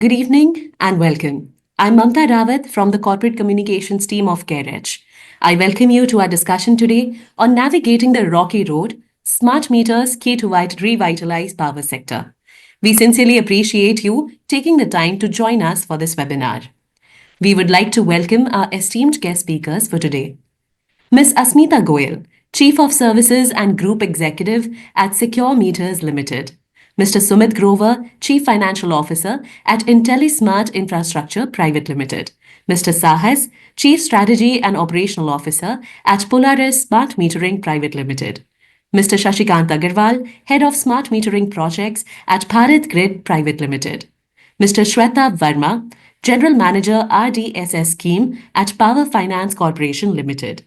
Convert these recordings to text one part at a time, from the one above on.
Good evening and welcome. I'm Mamta Rawat from the Corporate Communications team of CareEdge. I welcome you to our discussion today on navigating the rocky road, smart meters key to revitalize power sector. We sincerely appreciate you taking the time to join us for this webinar. We would like to welcome our esteemed guest speakers for today. Ms. Asmita Goyal, Chief of Services and Group Executive at Secure Meters Limited. Mr. Sumit Grover, Chief Financial Officer at IntelliSmart Infrastructure Private Limited. Mr. Saahas, Chief Strategy and Operational Officer at Polaris Smart Metering Private Limited. Mr. Shashikant Agarwal, Head of Smart Metering Projects at Bharat Grid Private Limited. Mr. Shwetabh Verma, General Manager RDSS Scheme at Power Finance Corporation Limited.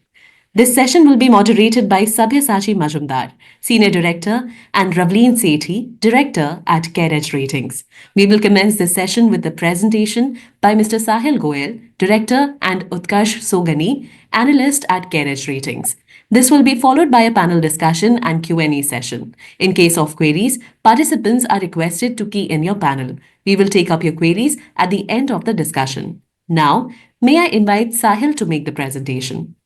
This session will be moderated by Sabyasachi Majumdar, Senior Director, and Ravleen Sethi, Director at CareEdge Ratings. We will commence this session with the presentation by Mr. SAHIL GOYAL, Director, and Utkarsh Sogani, Analyst at CareEdge Ratings. This will be followed by a panel discussion and Q&A session. In case of queries, participants are requested to key in your panel. We will take up your queries at the end of the discussion. Now, may I invite Sahil to make the presentation.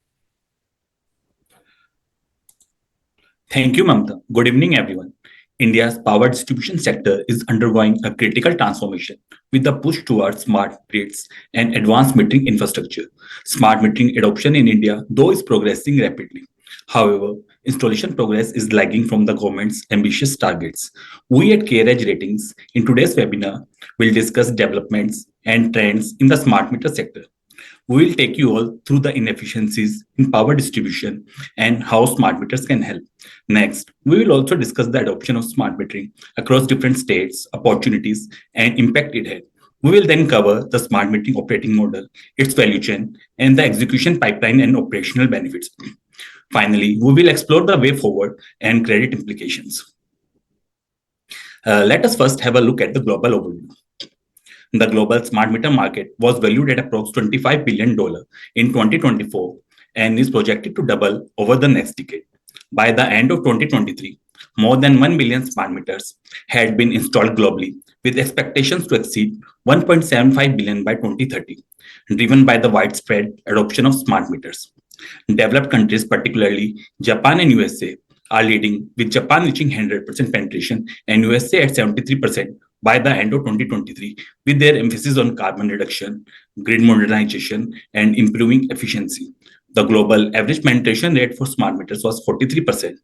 Thank you, Mamta. Good evening, everyone. India's power distribution sector is undergoing a critical transformation with the push towards smart grids and advanced metering infrastructure. Smart metering adoption in India, though, is progressing rapidly. However, installation progress is lagging from the government's ambitious targets. We at CareEdge Ratings, in today's webinar, will discuss developments and trends in the smart meter sector. We will take you all through the inefficiencies in power distribution and how smart meters can help. Next, we will also discuss the adoption of smart metering across different states, opportunities, and impact it had. We will then cover the smart metering operating model, its value chain, and the execution pipeline and operational benefits. Finally, we will explore the way forward and credit implications. Let us first have a look at the global overview. The global smart meter market was valued at approximately $25 billion in 2024 and is projected to double over the next decade. By the end of 2023, more than 1 million smart meters had been installed globally, with expectations to exceed 1.75 billion by 2030, driven by the widespread adoption of smart meters. Developed countries, particularly Japan and USA, are leading, with Japan reaching 100% penetration and USA at 73% by the end of 2023, with their emphasis on carbon reduction, grid modernization, and improving efficiency. The global average penetration rate for smart meters was 43%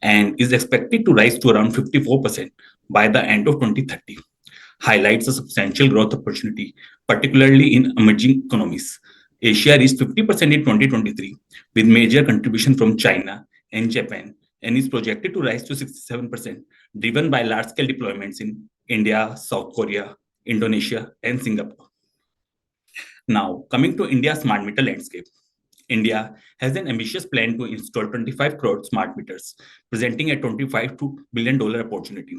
and is expected to rise to around 54% by the end of 2030. Highlights a substantial growth opportunity, particularly in emerging economies. Asia reached 50% in 2023, with major contribution from China and Japan, and is projected to rise to 67%, driven by large-scale deployments in India, South Korea, Indonesia, and Singapore. Now, coming to India's smart meter landscape. India has an ambitious plan to install 25 crore smart meters, presenting a $25 billion opportunity.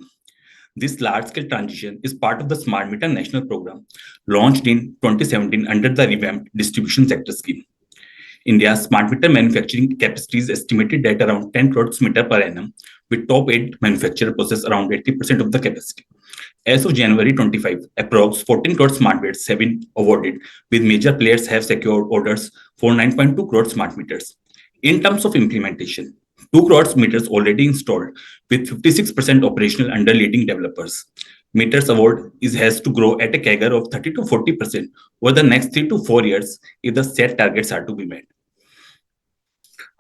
This large-scale transition is part of the Smart Meter National Program, launched in 2017 under the revamped Distribution Sector Scheme. India's smart meter manufacturing capacity is estimated at around 10 crore meters per annum, with top 8 manufacturers possess around 80% of the capacity. As of January 25, approx 14 crore smart meters have been awarded, with major players have secured orders for 9.2 crore smart meters. In terms of implementation, 2 crore meters already installed, with 56% operational under leading developers. Meters award has to grow at a CAGR of 30 to 40% over the next 3 to 4 years if the set targets are to be met.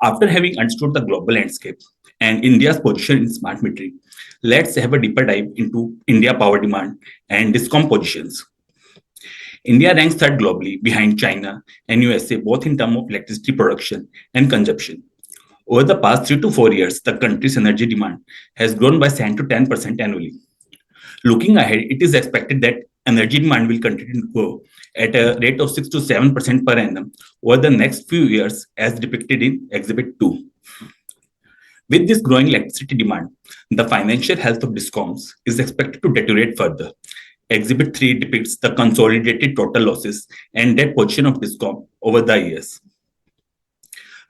After having understood the global landscape and India's position in smart metering, let's have a deeper dive into India power demand and DISCOM positions. India ranks third globally behind China and USA, both in terms of electricity production and consumption. Over the past 3 to 4 years, the country's energy demand has grown by 7 to 10% annually. Looking ahead, it is expected that energy demand will continue to grow at a rate of 6 to 7% per annum over the next few years, as depicted in Exhibit 2. With this growing electricity demand, the financial health of DISCOMs is expected to deteriorate further. Exhibit 3 depicts the consolidated total losses and debt position of DISCOM over the years.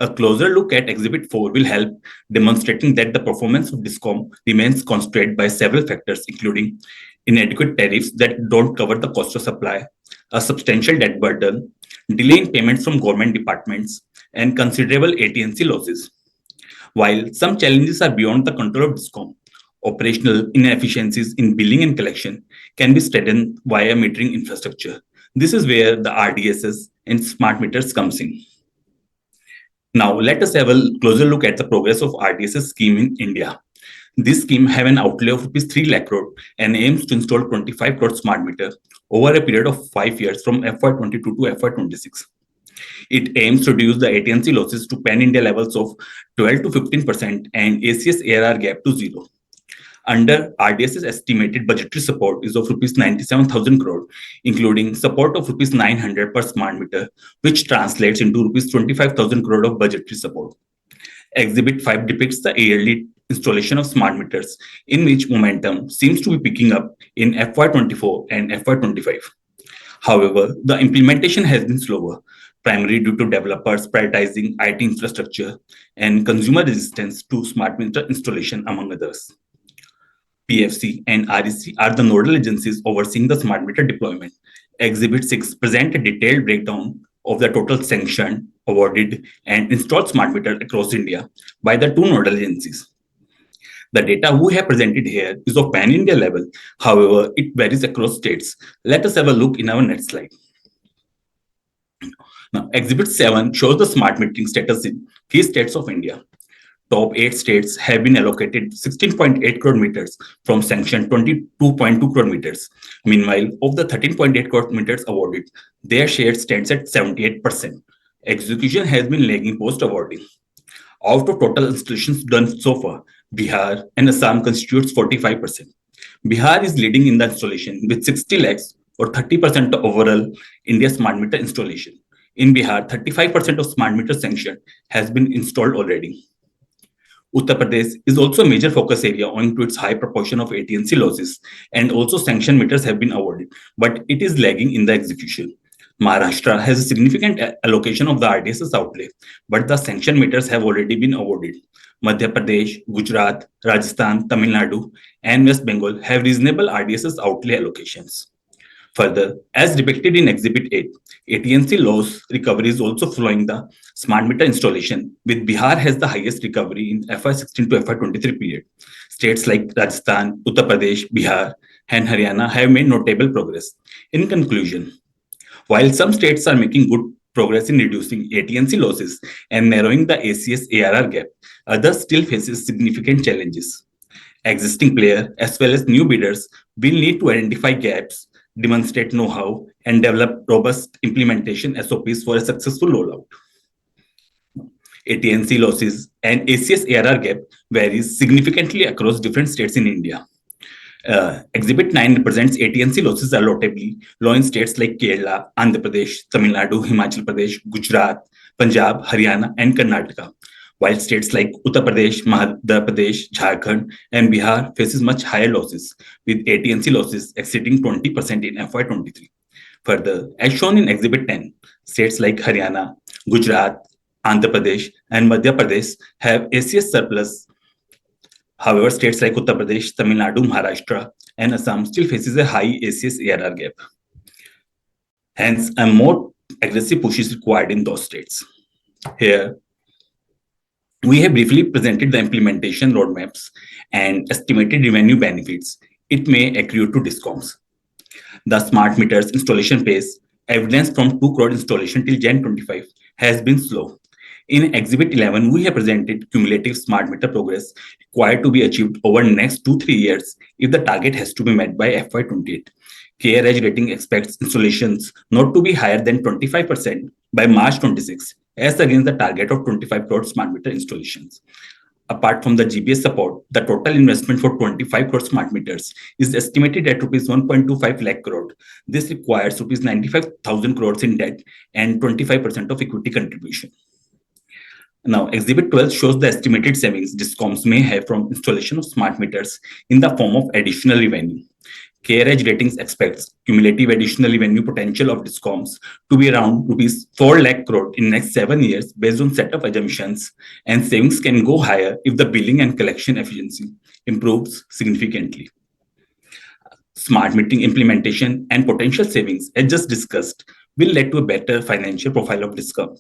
A closer look at Exhibit 4 will help demonstrating that the performance of DISCOM remains constrained by several factors, including inadequate tariffs that don't cover the cost of supply, a substantial debt burden, delay in payments from government departments, and considerable AT&C losses. While some challenges are beyond the control of DISCOM, operational inefficiencies in billing and collection can be strengthened via metering infrastructure. This is where the RDSS and smart meters comes in. Now, let us have a closer look at the progress of RDSS scheme in India. This scheme have an outlay of Rs 3 lakh crore and aims to install 25 crore smart meter over a period of 5 years from FY22 to FY26. It aims to reduce the AT&C losses to pan-India levels of 12 to 15% and ACS ARR gap to zero. Under RDSS estimated budgetary support is of Rs 97,000 crore, including support of Rs 900 per smart meter, which translates into Rs 25,000 crore of budgetary support. Exhibit 5 depicts the yearly installation of smart meters, in which momentum seems to be picking up in FY24 and FY25. However, the implementation has been slower, primarily due to developers prioritizing IT infrastructure and consumer resistance to smart meter installation, among others. PFC and REC are the nodal agencies overseeing the smart meter deployment. Exhibit 6 present a detailed breakdown of the total sanctioned, awarded, and installed smart meter across India by the two nodal agencies. The data we have presented here is of pan-India level. However, it varies across states. Let us have a look in our next slide. Now, Exhibit 7 shows the smart metering status in key states of India. Top 8 states have been allocated 16.8 crore meters from sanctioned 22.2 crore meters. Meanwhile, of the 13.8 crore meters awarded, their share stands at 78%. Execution has been lagging post-awarding. Out of total installations done so far, Bihar and Assam constitutes 45%. Bihar is leading in the installation with 60 lakhs or 30% of overall India smart meter installation. In Bihar, 35% of smart meter sanction has been installed already. Uttar Pradesh is also a major focus area owing to its high proportion of AT&C losses, and also sanction meters have been awarded, but it is lagging in the execution. Maharashtra has a significant allocation of the RDSS outlay, but the sanction meters have already been awarded. Madhya Pradesh, Gujarat, Rajasthan, Tamil Nadu, and West Bengal have reasonable RDSS outlay allocations. Further, as depicted in Exhibit 8, AT&C loss recovery is also following the smart meter installation, with Bihar has the highest recovery in FY16 to FY23 period. States like Rajasthan, Uttar Pradesh, Bihar, and Haryana have made notable progress. In conclusion, while some states are making good progress in reducing AT&C losses and narrowing the ACS ARR gap, others still faces significant challenges. Existing players as well as new bidders will need to identify gaps, demonstrate know-how, and develop robust implementation SOPs for a successful rollout. AT&C losses and ACS ARR gap varies significantly across different states in India. Exhibit 9 represents AT&C losses are notably low in states like Kerala, Andhra Pradesh, Tamil Nadu, Himachal Pradesh, Gujarat, Punjab, Haryana, and Karnataka, while states like Uttar Pradesh, Madhya Pradesh, Jharkhand, and Bihar faces much higher losses, with AT&C losses exceeding 20% in FY23. Further, as shown in Exhibit 10, states like Haryana, Gujarat, Andhra Pradesh, and Madhya Pradesh have ACS surplus. However, states like Uttar Pradesh, Tamil Nadu, Maharashtra, and Assam still faces a high ACS ARR gap. Hence, a more aggressive push is required in those states. Here, we have briefly presented the implementation roadmaps and estimated revenue benefits it may accrue to DISCOMs. The smart meters installation pace, evidenced from 2 crore installation till Jan 25, has been slow. In Exhibit 11, we have presented cumulative smart meter progress required to be achieved over the next 2-3 years if the target has to be met by FY28. CareEdge Rating expects installations not to be higher than 25% by March 26, as against the target of 25 crore smart meter installations. Apart from the GBS support, the total investment for 25 crore smart meters is estimated at Rs 1.25 lakh crore. This requires Rs 95,000 crores in debt and 25% of equity contribution. Now, Exhibit 12 shows the estimated savings DISCOMs may have from installation of smart meters in the form of additional revenue. CareEdge Ratings expects cumulative additional revenue potential of DISCOMs to be around Rs 4 lakh crore in next 7 years based on set of assumptions, and savings can go higher if the billing and collection efficiency improves significantly. Smart metering implementation and potential savings, as just discussed, will lead to a better financial profile of Discom,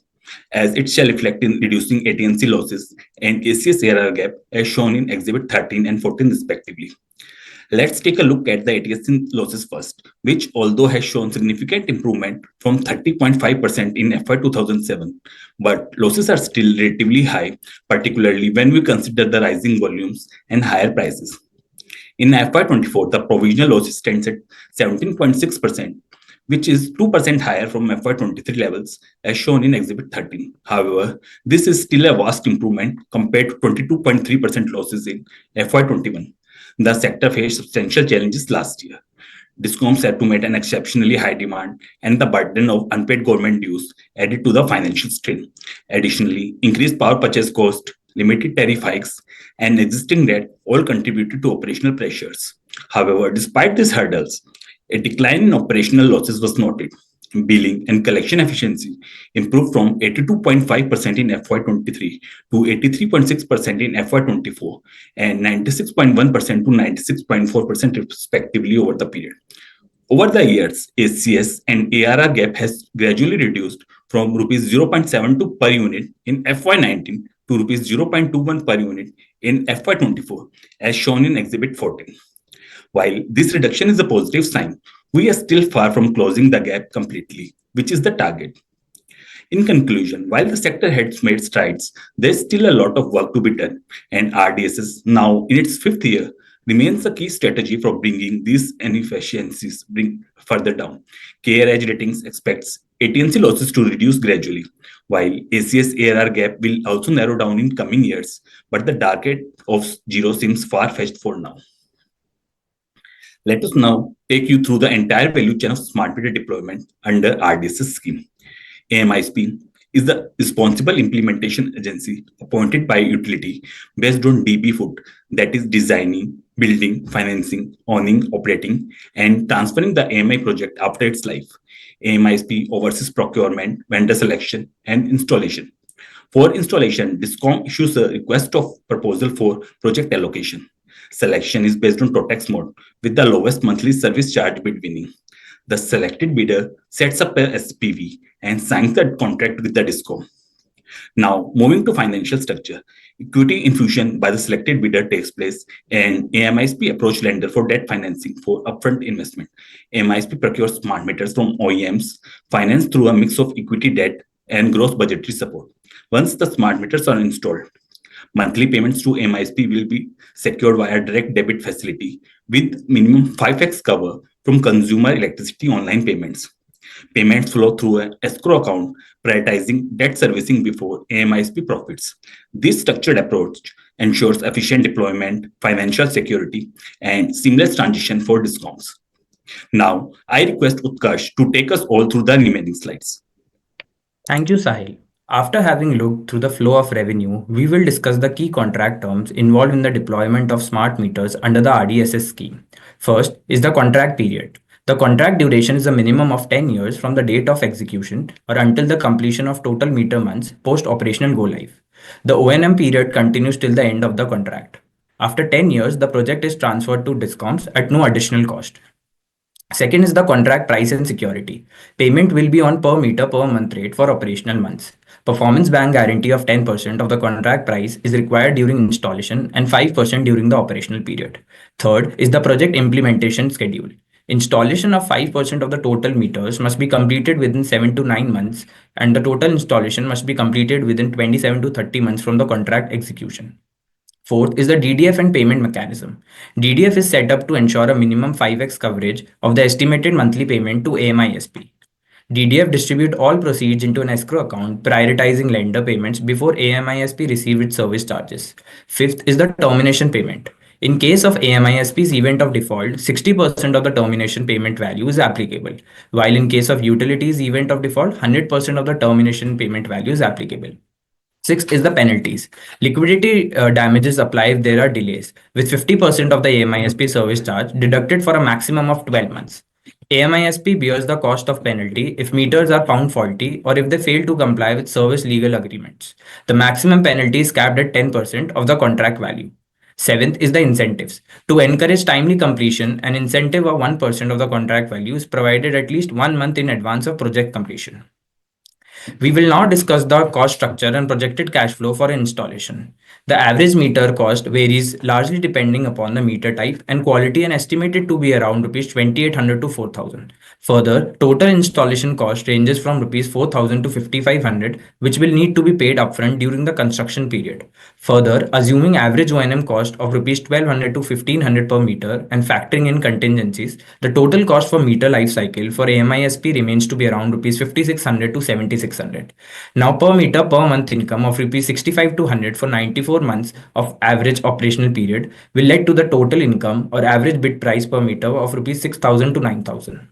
as it shall reflect in reducing AT&C losses and ACS ARR gap, as shown in Exhibit 13 and 14 respectively. Let's take a look at the AT&C losses first, which although has shown significant improvement from 30.5% in FY 2007, but losses are still relatively high, particularly when we consider the rising volumes and higher prices. In FY24, the provisional loss stands at 17.6%, which is 2% higher from FY23 levels, as shown in Exhibit 13. However, this is still a vast improvement compared to 22.3% losses in FY21. The sector faced substantial challenges last year. Discoms had to meet an exceptionally high demand, and the burden of unpaid government dues added to the financial strain. Additionally, increased power purchase cost, limited tariff hikes, and existing debt all contributed to operational pressures. However, despite these hurdles, a decline in operational losses was noted. Billing and collection efficiency improved from 82.5% in FY23 to 83.6% in FY24 and 96.1% to 96.4% respectively over the period. Over the years, ACS and ARR gap has gradually reduced from rupees 0.72 per unit in FY19 to rupees 0.21 per unit in FY24, as shown in Exhibit 14. While this reduction is a positive sign, we are still far from closing the gap completely, which is the target. In conclusion, while the sector has made strides, there is still a lot of work to be done, and RDSS, now in its fifth year, remains a key strategy for bringing these inefficiencies further down. CareEdge Ratings expects AT&C losses to reduce gradually, while ACS ARR gap will also narrow down in coming years, but the target of zero seems far-fetched for now. Let us now take you through the entire value chain of smart meter deployment under RDSS scheme. AMISP is the responsible implementation agency appointed by utility based on DB foot, that is designing, building, financing, owning, operating, and transferring the AMI project after its life. AMISP oversees procurement, vendor selection, and installation. For installation, Discom issues a request of proposal for project allocation. Selection is based on Totex mode with the lowest monthly service charge bid winning. The selected bidder sets up a SPV and signs the contract with the Discom. Now, moving to financial structure, equity infusion by the selected bidder takes place, and AMISP approach lender for debt financing for upfront investment. AMISP procures smart meters from OEMs, financed through a mix of equity, debt, and gross budgetary support. Once the smart meters are installed, monthly payments to MISP will be secured via direct debit facility with minimum 5x cover from consumer electricity online payments. Payments flow through an escrow account, prioritizing debt servicing before AMISP profits. This structured approach ensures efficient deployment, financial security, and seamless transition for Discoms. Now, I request Utkarsh to take us all through the remaining slides. Thank you, Sahil. After having looked through the flow of revenue, we will discuss the key contract terms involved in the deployment of smart meters under the RDSS scheme. First is the contract period. The contract duration is a minimum of 10 years from the date of execution or until the completion of total meter months post-operational go-live. The O&M period continues till the end of the contract. After 10 years, the project is transferred to Discoms at no additional cost. Second is the contract price and security. Payment will be on per meter per month rate for operational months. Performance bank guarantee of 10% of the contract price is required during installation and 5% during the operational period. Third is the project implementation schedule. Installation of 5% of the total meters must be completed within 7 to 9 months, and the total installation must be completed within 27 to 30 months from the contract execution. Fourth is the DDF and payment mechanism. DDF is set up to ensure a minimum 5x coverage of the estimated monthly payment to AMISP. DDF distribute all proceeds into an escrow account, prioritizing lender payments before AMISP receive its service charges. Fifth is the termination payment. In case of AMISP's event of default, 60% of the termination payment value is applicable, while in case of utilities event of default, 100% of the termination payment value is applicable. Sixth is the penalties. Liquidity damages apply if there are delays, with 50% of the AMISP service charge deducted for a maximum of 12 months. AMISP bears the cost of penalty if meters are found faulty or if they fail to comply with service legal agreements. The maximum penalty is capped at 10% of the contract value. Seventh is the incentives. To encourage timely completion, an incentive of 1% of the contract value is provided at least 1 month in advance of project completion. We will now discuss the cost structure and projected cash flow for installation. The average meter cost varies largely depending upon the meter type and quality and estimated to be around rupees 2800 to 4000. Further, total installation cost ranges from rupees 4000 to 5500, which will need to be paid upfront during the construction period. Further, assuming average O&M cost of rupees 1200 to 1500 per meter and factoring in contingencies, the total cost for meter life cycle for AMISP remains to be around rupees 5600 to 7600. Now, per meter per month income of rupees 65 to 100 for 94 months of average operational period will lead to the total income or average bid price per meter of rupees 6000 to 9000.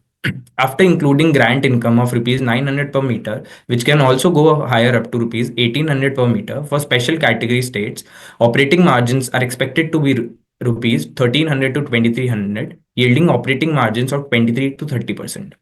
After including grant income of rupees 900 per meter, which can also go higher up to rupees 1800 per meter for special category states, operating margins are expected to be rupees 1300 to 2300, yielding operating margins of 23 to 30%.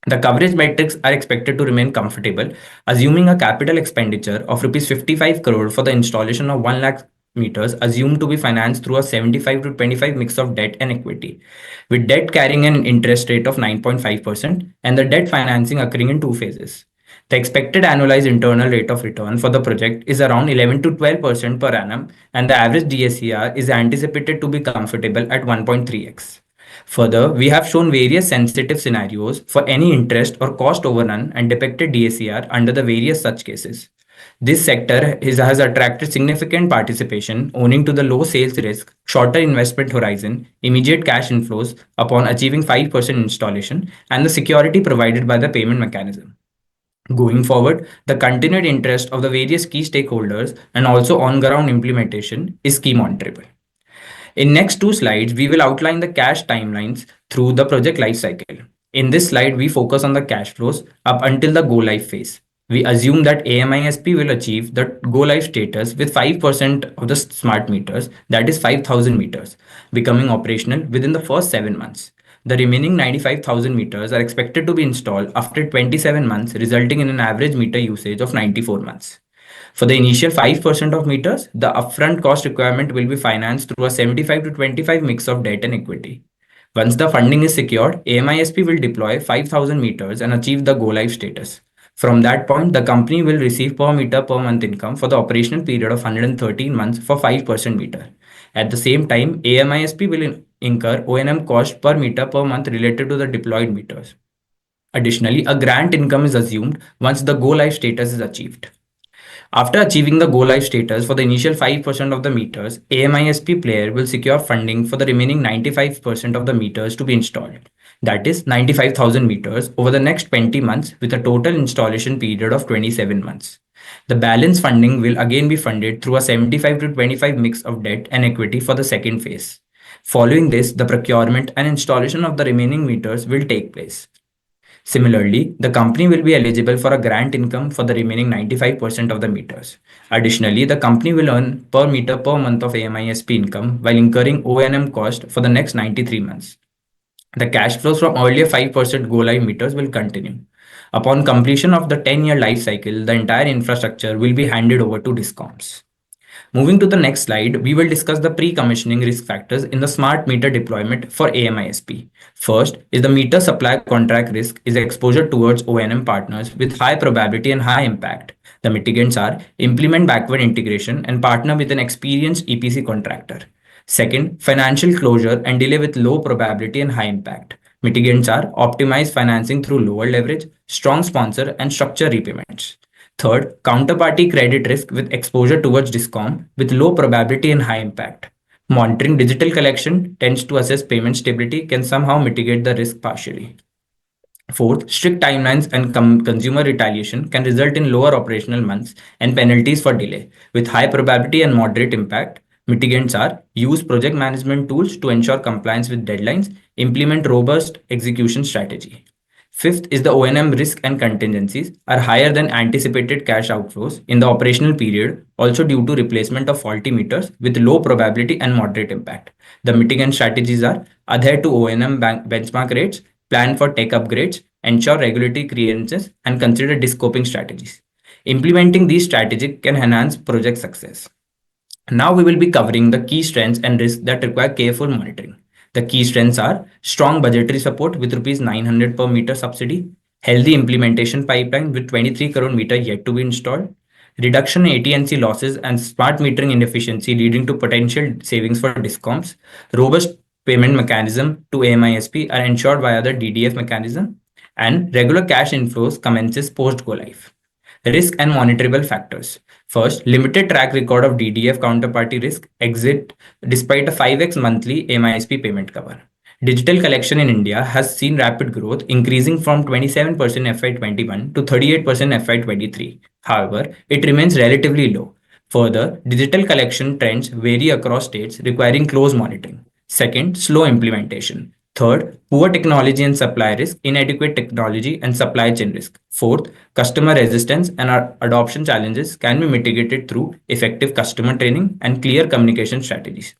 The coverage metrics are expected to remain comfortable, assuming a capital expenditure of rupees 55 crore for the installation of 1 lakh meters assumed to be financed through a 75 to 25 mix of debt and equity, with debt carrying an interest rate of 9.5% and the debt financing occurring in two phases. The expected annualized internal rate of return for the project is around 11 to 12% per annum, and the average DSCR is anticipated to be comfortable at 1.3x. Further, we have shown various sensitive scenarios for any interest or cost overrun and depicted DSCR under the various such cases. This sector has attracted significant participation owing to the low sales risk, shorter investment horizon, immediate cash inflows upon achieving 5% installation, and the security provided by the payment mechanism. Going forward, the continued interest of the various key stakeholders and also on-ground implementation is key monitorable. In next two slides, we will outline the cash timelines through the project life cycle. In this slide, we focus on the cash flows up until the go live phase. We assume that AMISP will achieve the go live status with 5% of the smart meters, that is 5000 meters, becoming operational within the first 7 months. The remaining 95,000 meters are expected to be installed after 27 months, resulting in an average meter usage of 94 months. For the initial 5% of meters, the upfront cost requirement will be financed through a 75 to 25 mix of debt and equity. Once the funding is secured, AMISP will deploy 5000 meters and achieve the go live status. From that point, the company will receive per meter per month income for the operational period of 113 months for 5% meter. At the same time, AMISP will incur O&M cost per meter per month related to the deployed meters. Additionally, a grant income is assumed once the go live status is achieved. After achieving the go live status for the initial 5% of the meters, AMISP player will secure funding for the remaining 95% of the meters to be installed. That is 95,000 meters over the next 20 months with a total installation period of 27 months. The balance funding will again be funded through a 75 to 25 mix of debt and equity for the second phase. Following this, the procurement and installation of the remaining meters will take place. Similarly, the company will be eligible for a grant income for the remaining 95% of the meters. Additionally, the company will earn per meter per month of AMISP income while incurring O&M cost for the next 93 months. The cash flows from earlier 5% go live meters will continue. Upon completion of the 10-year life cycle, the entire infrastructure will be handed over to DISCOMs. Moving to the next slide, we will discuss the pre-commissioning risk factors in the smart meter deployment for AMISP. First is the meter supply contract risk is exposure towards O&M partners with high probability and high impact. The mitigants are implement backward integration and partner with an experienced EPC contractor. Second, financial closure and delay with low probability and high impact. Mitigants are optimize financing through lower leverage, strong sponsor, and structure repayments. Third, counterparty credit risk with exposure towards DISCOM with low probability and high impact. Monitoring digital collection tends to assess payment stability can somehow mitigate the risk partially. Fourth, strict timelines and consumer retaliation can result in lower operational months and penalties for delay. With high probability and moderate impact, mitigants are use project management tools to ensure compliance with deadlines, implement robust execution strategy. Fifth is the O&M risk and contingencies are higher than anticipated cash outflows in the operational period, also due to replacement of faulty meters with low probability and moderate impact. The mitigant strategies are adhere to O&M benchmark rates, plan for tech upgrades, ensure regulatory clearances, and consider descoping strategies. Implementing these strategies can enhance project success. Now we will be covering the key strengths and risks that require careful monitoring. The key strengths are strong budgetary support with rupees 900 per meter subsidy, healthy implementation pipeline with 23 crore meter yet to be installed, reduction in AT&C losses and smart metering inefficiency leading to potential savings for discoms, robust payment mechanism to AMISP are ensured via the DDF mechanism, and regular cash inflows commences post go live. Risk and monitorable factors. First, limited track record of DDF counterparty risk exit despite a 5x monthly MISP payment cover. Digital collection in India has seen rapid growth, increasing from 27% FY21 to 38% FY23. However, it remains relatively low. Further, digital collection trends vary across states, requiring close monitoring. Second, slow implementation. Third, poor technology and supply risk, inadequate technology and supply chain risk. Fourth, customer resistance and adoption challenges can be mitigated through effective customer training and clear communication strategies.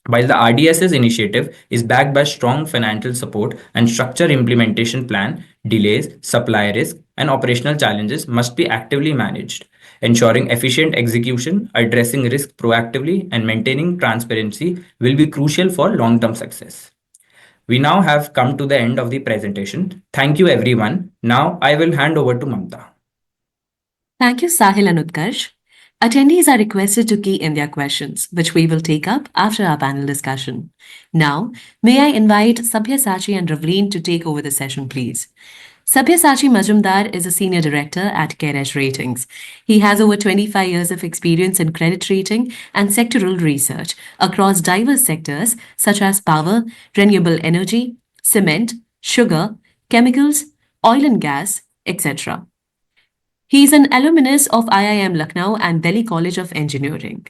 While the RDSS initiative is backed by strong financial support and structured implementation plan, delays, supply risk, and operational challenges must be actively managed. Ensuring efficient execution, addressing risk proactively, and maintaining transparency will be crucial for long-term success. We now have come to the end of the presentation. Thank you, everyone. Now I will hand over to Mamta. Thank you, Sahil and Utkarsh. Attendees are requested to key in their questions, which we will take up after our panel discussion. Now, may I invite Sabyasachi and Ravleen to take over the session, please. Sabyasachi Majumdar is a senior director at CareEdge Ratings. He has over 25 years of experience in credit rating and sectoral research across diverse sectors such as power, renewable energy, cement, sugar, chemicals, oil and gas, etc. He is an alumnus of IIM Lucknow and Delhi College of Engineering.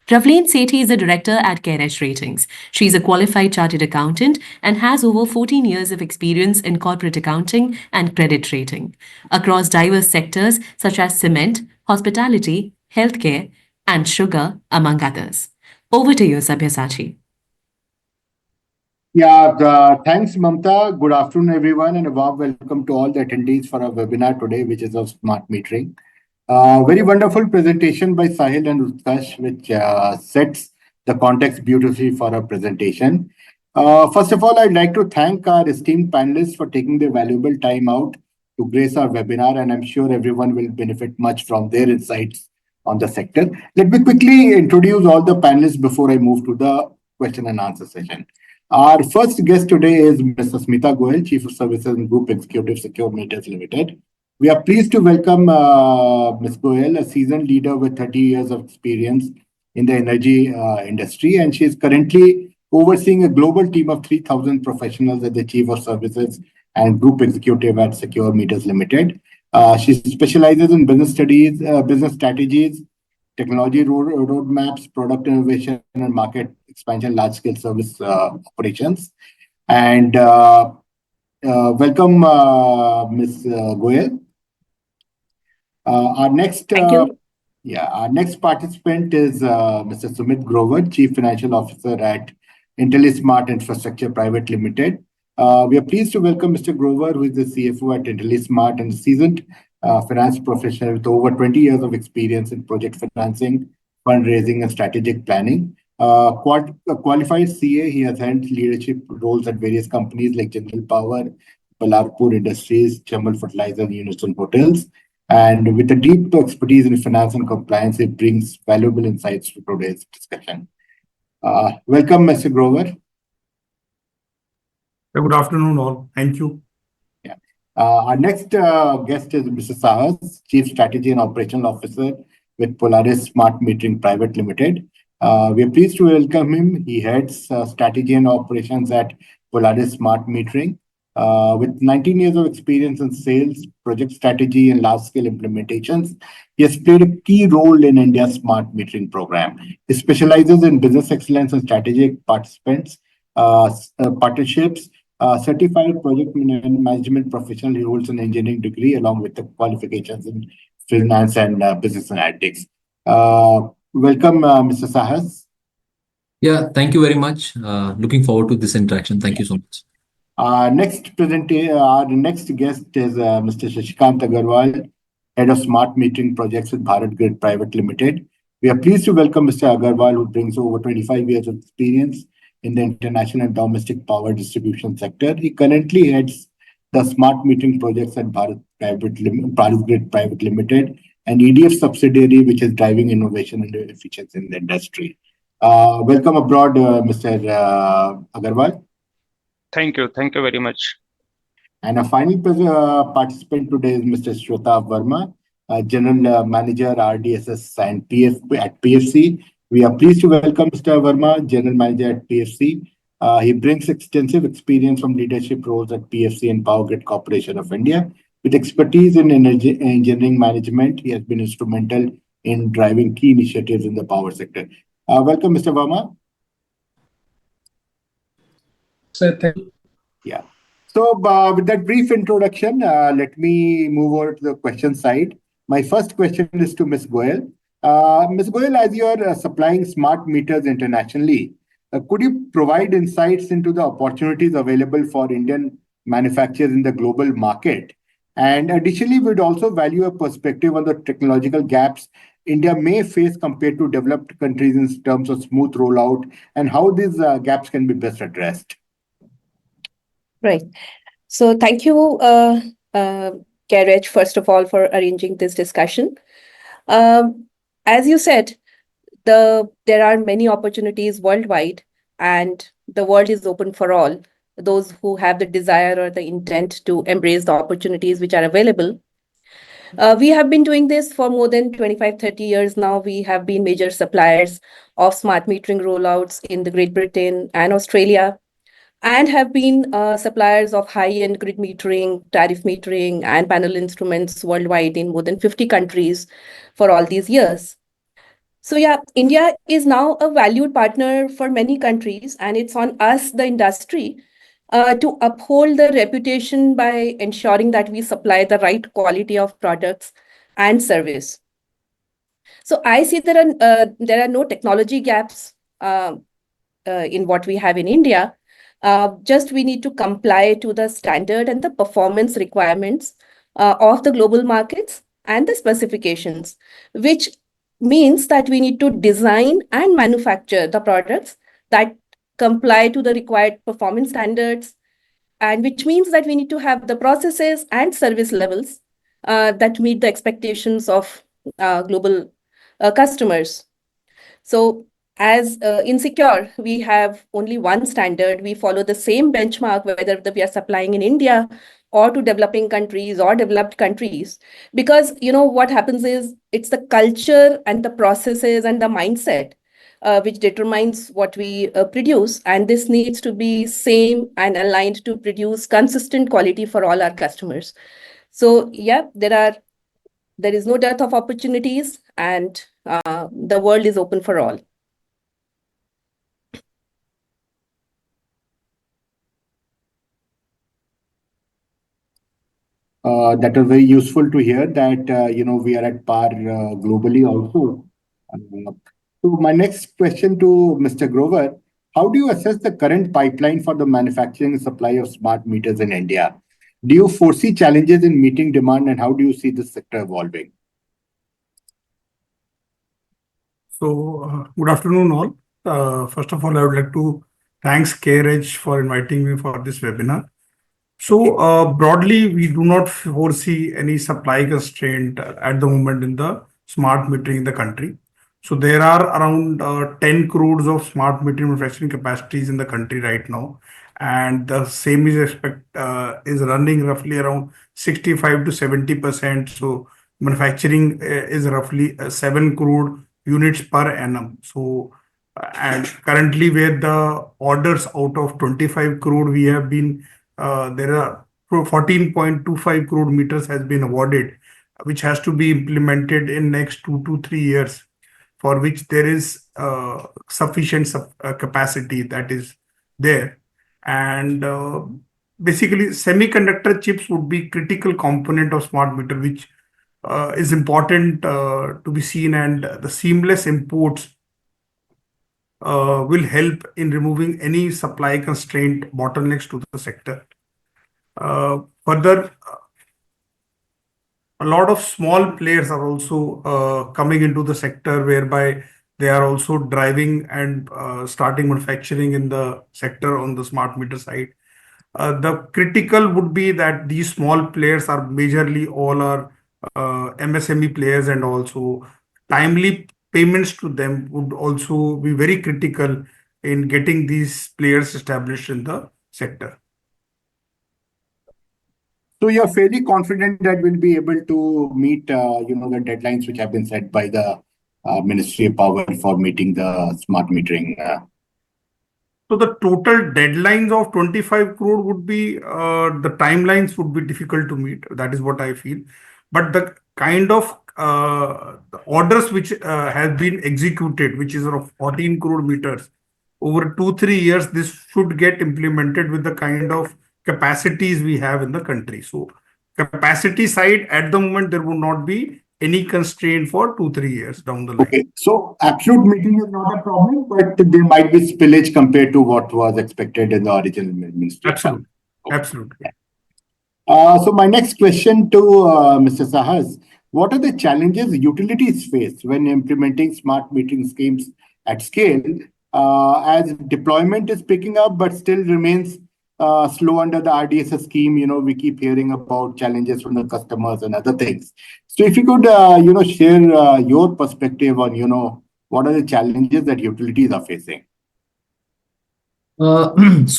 Ravleen Sethi is a director at CareEdge Ratings. She is a qualified chartered accountant and has over 14 years of experience in corporate accounting and credit rating across diverse sectors such as cement, hospitality, healthcare, and sugar, among others. Over to you, Sabyasachi. Thanks, Mamta. Good afternoon, everyone, and a warm welcome to all the attendees for our webinar today, which is of smart metering. Very wonderful presentation by Sahil and Utkarsh, which sets the context beautifully for our presentation. First of all, I'd like to thank our esteemed panelists for taking their valuable time out to grace our webinar, and I'm sure everyone will benefit much from their insights on the sector. Let me quickly introduce all the panelists before I move to the question and answer session. Our first guest today is Ms. Asmita Goyal, Chief of Services and Group Executive, Secure Meters Limited. We are pleased to welcome Ms. Goyal, a seasoned leader with 30 years of experience in the energy industry, and she is currently overseeing a global team of 3,000 professionals as the Chief of Services and Group Executive at Secure Meters Limited. She specializes in business studies, business strategies, technology roadmaps, product innovation, and market expansion, large-scale service operations. And welcome, Ms. Goyal. Our next participant is Mr. Sumit Grover, Chief Financial Officer at IntelliSmart Infrastructure Private Limited. We are pleased to welcome Mr. Grover, who is the CFO at IntelliSmart and a seasoned finance professional with over 20 years of experience in project financing, fundraising, and strategic planning. A qualified CA, he has held leadership roles at various companies like General Power, Ballarpur Industries, Chamal Fertilizer, and Unison Hotels. And with a deep expertise in finance and compliance, it brings valuable insights to today's discussion. Welcome, Mr. Grover. Good afternoon, all. Thank you. Our next guest is Mr. Saahas, Chief Strategy and Operational Officer with Polaris Smart Metering Private Limited. We are pleased to welcome him. He heads strategy and operations at Polaris Smart Metering. With 19 years of experience in sales, project strategy, and large-scale implementations, he has played a key role in India's smart metering program. He specializes in business excellence and strategic partnerships, certified project management professional. He holds an engineering degree along with the qualifications in finance and business analytics. Welcome, Mr. Saahas. Yeah, thank you very much. Looking forward to this interaction. Thank you so much. Our next guest is Mr. Shashikant Agarwal, Head of Smart Metering Projects with Bharat Grid Private Limited. We are pleased to welcome Mr. Agarwal, who brings over 25 years of experience in the international and domestic power distribution sector. He currently heads the smart metering projects at Bharat Grid Private Limited, an EDF subsidiary which is driving innovation and efficiency in the industry. Welcome abroad, Mr. Agarwal. Thank you. Thank you very much. And our final participant today is Mr. Shwetabh Verma, General Manager RDSS and at PFC. We are pleased to welcome Mr. Verma, General Manager at PFC. He brings extensive experience from leadership roles at PFC and Power Grid Corporation of India. With expertise in energy engineering management, he has been instrumental in driving key initiatives in the power sector. Welcome, Mr. Verma. Sir, thank you. Yeah. So with that brief introduction, let me move over to the question side. My first question is to Ms. Goyal. Ms. Goyal, as you are supplying smart meters internationally, could you provide insights into the opportunities available for Indian manufacturers in the global market? And additionally, we'd also value a perspective on the technological gaps India may face compared to developed countries in terms of smooth rollout and how these gaps can be best addressed. Right. So thank you, CareEdge, first of all, for arranging this discussion. As you said, there are many opportunities worldwide, and the world is open for all, those who have the desire or the intent to embrace the opportunities which are available. We have been doing this for more than 25, 30 years now. We have been major suppliers of smart metering rollouts in the Great Britain and Australia, and have been suppliers of high-end grid metering, tariff metering, and panel instruments worldwide in more than 50 countries for all these years. So yeah, India is now a valued partner for many countries, and it's on us, the industry, to uphold the reputation by ensuring that we supply the right quality of products and service. So I see there are no technology gaps in what we have in India. Just we need to comply to the standard and the performance requirements of the global markets and the specifications, which means that we need to design and manufacture the products that comply to the required performance standards, and which means that we need to have the processes and service levels that meet the expectations of global customers. So as in Secure, we have only one standard. We follow the same benchmark, whether we are supplying in India or to developing countries or developed countries. Because, what happens is it's the culture and the processes and the mindset which determines what we produce. And this needs to be same and aligned to produce consistent quality for all our customers. So yeah, there is no dearth of opportunities, and the world is open for all. That was very useful to hear that, we are at par globally also. So my next question to Mr. Grover, how do you assess the current pipeline for the manufacturing and supply of smart meters in India? Do you foresee challenges in meeting demand, and how do you see this sector evolving? So, good afternoon, all. First of all, I would like to thank CareEdge for inviting me for this webinar. So, broadly, we do not foresee any supply constraint at the moment in the smart metering in the country. So, there are around 10 crores of smart metering manufacturing capacities in the country right now, and the same is running roughly around 65 to 70%. So, manufacturing is roughly 7 crore units per annum. So, and currently, where the orders out of 25 crore we have been there are 14.25 crore meters has been awarded, which has to be implemented in next 2 to 3 years, for which there is sufficient capacity that is there. And basically, semiconductor chips would be critical component of smart meter, which is important to be seen, and the seamless imports will help in removing any supply constraint bottlenecks to the sector. Further, a lot of small players are also coming into the sector, whereby they are also driving and starting manufacturing in the sector on the smart meter side. The critical would be that these small players are majorly all are MSME players, and also timely payments to them would also be very critical in getting these players established in the sector. So you're fairly confident that we'll be able to meet, the deadlines which have been set by the Ministry of Power for meeting the smart metering. So the total deadlines of 25 crore would be, the timelines would be difficult to meet. That is what I feel. But the kind of the orders which have been executed, which is of 14 crore meters, over 2-3 years, this should get implemented with the kind of capacities we have in the country. So capacity side, at the moment, there will not be any constraint for 2-3 years down the line. Okay, so absolute meeting is not a problem, but there might be spillage compared to what was expected in the original Ministry. Absolutely. Absolutely. So my next question to Mr. Saahas, what are the challenges utilities face when implementing smart metering schemes at scale, as deployment is picking up but still remains slow under the RDSS scheme? We keep hearing about challenges from the customers and other things. So if you could, share your perspective on, what are the challenges that utilities are facing? If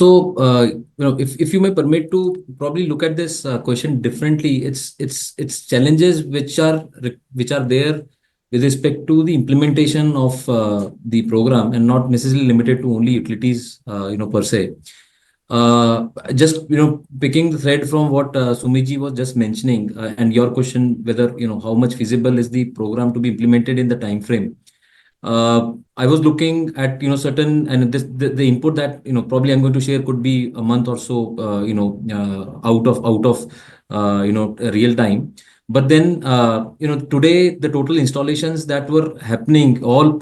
you may permit to probably look at this question differently, it's challenges which are there with respect to the implementation of the program, and not necessarily limited to only utilities, per se. Just picking the thread from what Sumit was just mentioning, and your question whether how much feasible is the program to be implemented in the time frame. I was looking at certain, and the input that probably I'm going to share could be a month or so out of real time. But then today the total installations that were happening all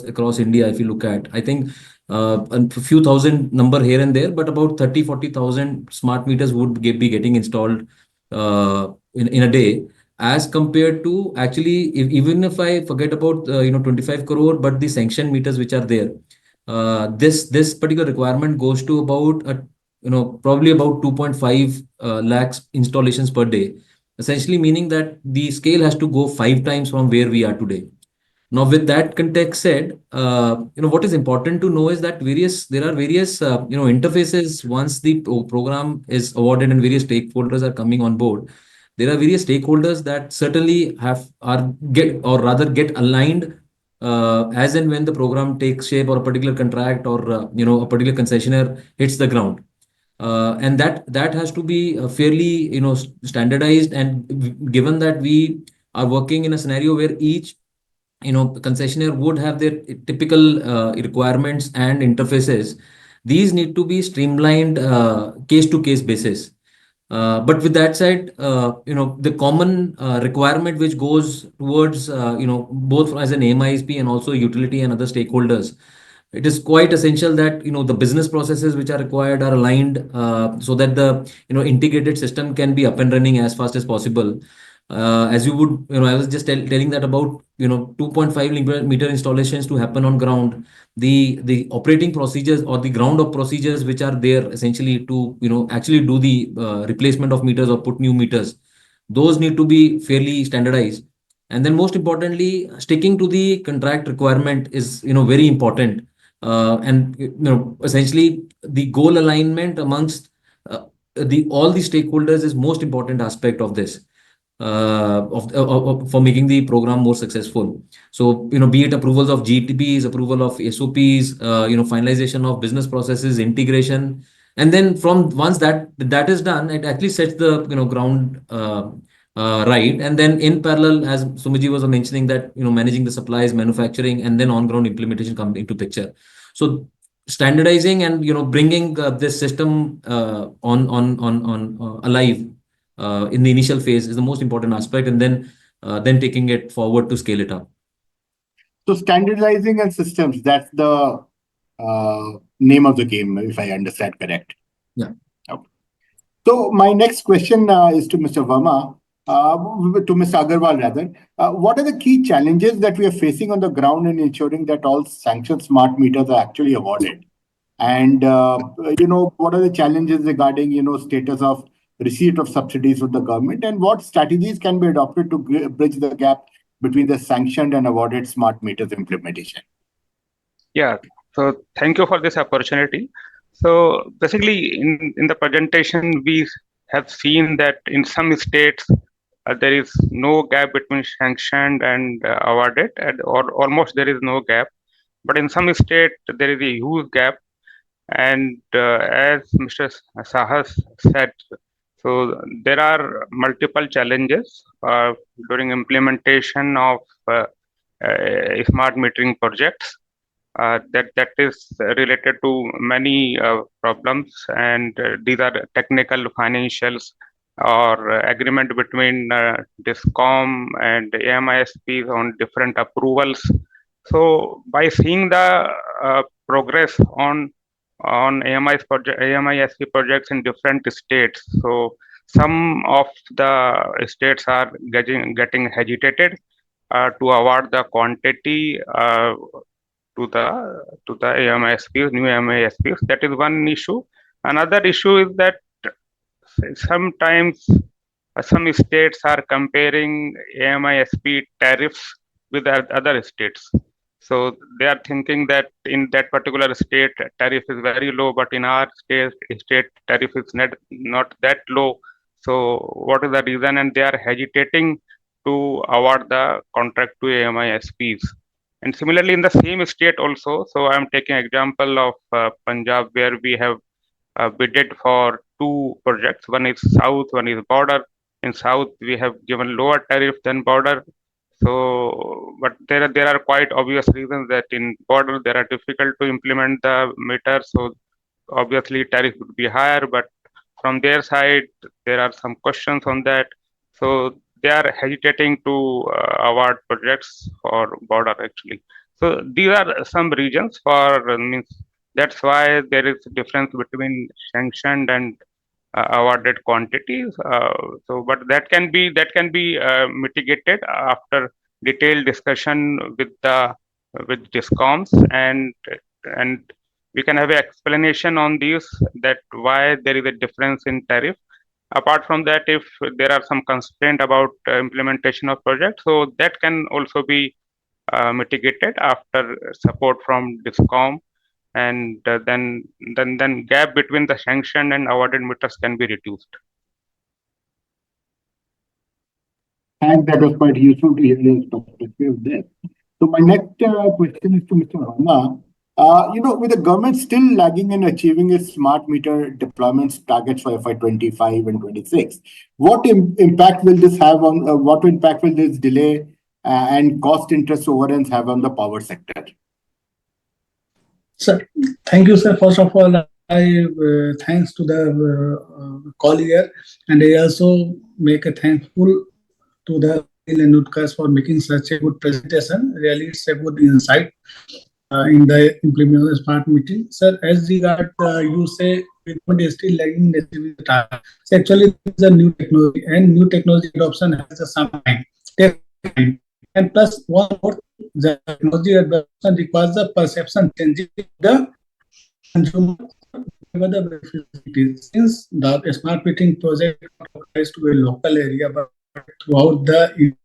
across India, if you look at, I think a few thousand number here and there, but about 30,000-40,000 smart meters would be getting installed in a day, as compared to actually, even if I forget about 25 crore, but the sanctioned meters which are there, this particular requirement goes to about probably about 2.5 lakhs installations per day, essentially meaning that the scale has to go 5 times from where we are today. Now, with that context said, what is important to know is that there are various interfaces once the program is awarded and various stakeholders are coming on board. There are various stakeholders that certainly get aligned as and when the program takes shape, or a particular contract, or a particular concessionaire hits the ground. And that has to be fairly standardized, and given that we are working in a scenario where each concessionaire would have their typical requirements and interfaces, these need to be streamlined case to case basis. But with that said, the common requirement which goes towards both as an AMISP and also utility and other stakeholders, it is quite essential that the business processes which are required are aligned, so that the integrated system can be up and running as fast as possible. As you would, I was just telling that about 2.5 meter installations to happen on ground, the operating procedures or the ground up procedures which are there essentially to actually do the replacement of meters or put new meters, those need to be fairly standardized. And then most importantly, sticking to the contract requirement is very important. And essentially the goal alignment amongst all the stakeholders is most important aspect of this, for making the program more successful. So be it approvals of GTPs, approval of SOPs, finalization of business processes, integration, and then from once that is done, it actually sets the ground right. And then in parallel, as Sumit was mentioning, that managing the supplies, manufacturing, and then on ground implementation come into picture. So standardizing and bringing this system on alive in the initial phase is the most important aspect, and then taking it forward to scale it up. So standardizing and systems, that's the name of the game, if I understand correct. Yeah. Okay. So my next question is to Mr. Verma. to Mr. Agarwal rather, what are the key challenges that we are facing on the ground in ensuring that all sanctioned smart meters are actually awarded? And, what are the challenges regarding, status of receipt of subsidies from the government, and what strategies can be adopted to bridge the gap between the sanctioned and awarded smart meters implementation? Yeah, so thank you for this opportunity. So basically, in the presentation, we have seen that in some states there is no gap between sanctioned and awarded, or almost there is no gap. But in some states there is a huge gap, and as Mr. Saahas said, so there are multiple challenges during implementation of smart metering projects. That is related to many problems, and these are technical, financials, or agreement between DISCOM and AMISPs on different approvals. So by seeing the progress on AMISP projects in different states, so some of the states are getting hesitated to award the quantity to the AMISPs, new AMISPs. That is one issue. Another issue is that sometimes some states are comparing AMISP tariffs with other states. So they are thinking that in that particular state tariff is very low, but in our state tariff is not that low. So what is the reason? And they are hesitating to award the contract to AMISPs. And similarly, in the same state also, so I am taking example of Punjab, where we have bidded for two projects. One is South, one is Border. In South, we have given lower tariff than Border. So, but there are quite obvious reasons that in Border they are difficult to implement the meter. So obviously tariff would be higher, but from their side there are some questions on that. So they are hesitating to award projects for Border actually. So these are some regions for means that's why there is a difference between sanctioned and awarded quantities. But that can be mitigated after detailed discussion with discoms, and we can have an explanation on these, that why there is a difference in tariff. Apart from that, if there are some constraint about implementation of project, so that can also be mitigated after support from discom, and then gap between the sanctioned and awarded meters can be reduced. And that was quite useful to hear your perspective there. So my next question is to Mr. Verma. With the government still lagging in achieving its smart meter deployments targets for FY25 and 26, what impact will this have on? What impact will this delay and cost interest overruns have on the power sector? Sir, thank you, sir. First of all, I thanks to the call here, and I also make a thankful to the and Utkarsh for making such a good presentation. Really, it's a good insight in the implementation of smart meeting. Sir, as regard you say, government is still lagging in achieving the target. So actually, this is a new technology, and new technology adoption has some time. And plus, one more, the technology adoption requires the perception changing the consumer. The benefits, since the smart metering project applies to a local area, but throughout the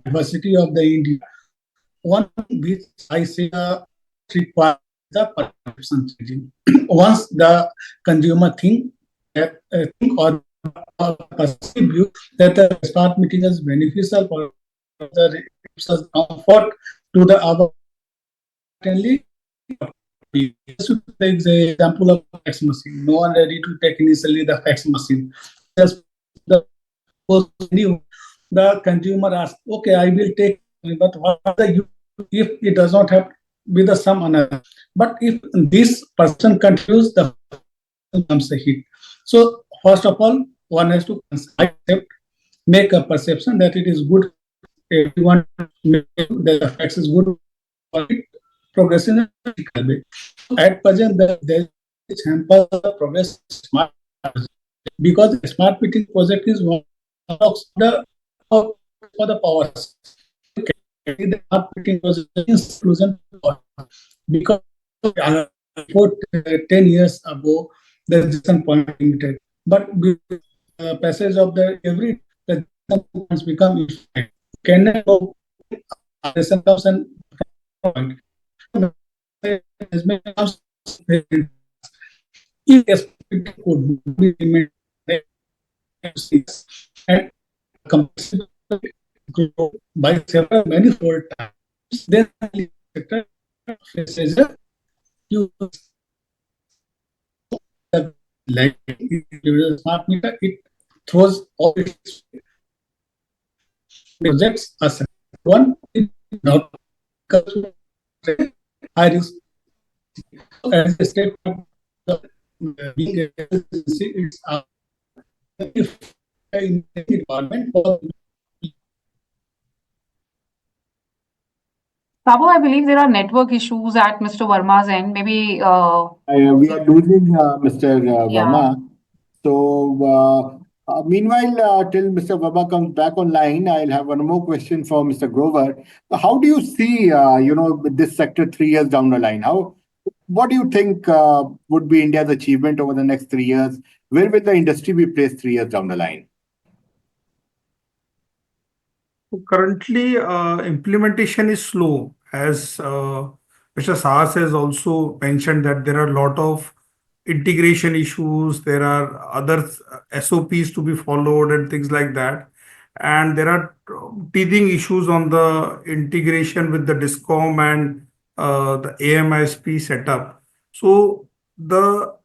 diversity of the India, one which I say requires the perception changing. Once the consumer think or perceive view that the smart metering is beneficial for the comfort to the other, certainly. Should take the example of fax machine. No one ready to take initially the fax machine. Just the consumer asks, okay, I will take, but what the use if it does not have with the some another? But if this person continues, the comes a hit. So first of all, one has to accept, make a perception that it is good. If you want the fax is good for it, progress in a critical way. At present, there is hamper progress smart because the smart metering project is one the for the power. The marketing was inclusion because before 10 years ago, the rejection point limited. But with passage of the every the points become infinite. Can I go rejection comes and point? If expected could be limited and compulsory grow by several manifold times, then sector faces a huge like individual smart meter. It throws all its projects as one not high risk as a state of being a it's if in the environment or Babu, I believe there are network issues at Mr. Verma's end. Maybe We are losing Mr. yeah. Verma. So, meanwhile, till Mr. Verma comes back online, I'll have one more question for Mr. Grover. How do you see, this sector 3 years down the line? What do you think would be India's achievement over the next 3 years? Where will the industry be placed 3 years down the line? Currently, implementation is slow, as Mr. Saahas has also mentioned that there are a lot of integration issues, there are other SOPs to be followed and things like that. And there are teething issues on the integration with the DISCOM and the AMISP setup. So the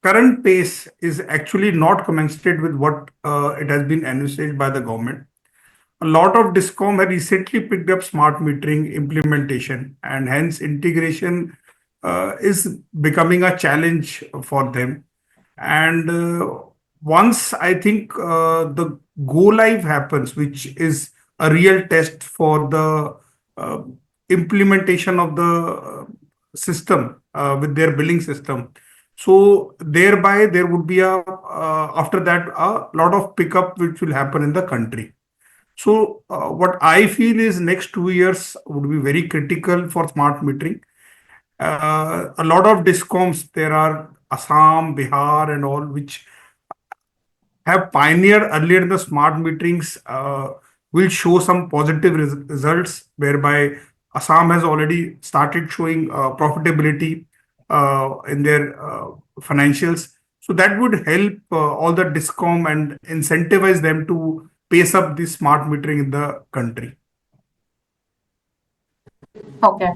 current pace is actually not commensurate with what it has been envisaged by the government. A lot of DISCOM have recently picked up smart metering implementation, and hence integration is becoming a challenge for them. And once I think the go live happens, which is a real test for the uh, implementation of the system with their billing system. So thereby there would be after that a lot of pickup which will happen in the country. So what I feel is next 2 years would be very critical for smart metering. A lot of discoms, there are Assam, Bihar and all, which have pioneered earlier in the smart meterings, will show some positive results, whereby Assam has already started showing profitability in their financials. So that would help all the discom and incentivize them to pace up the smart metering in the country. Okay.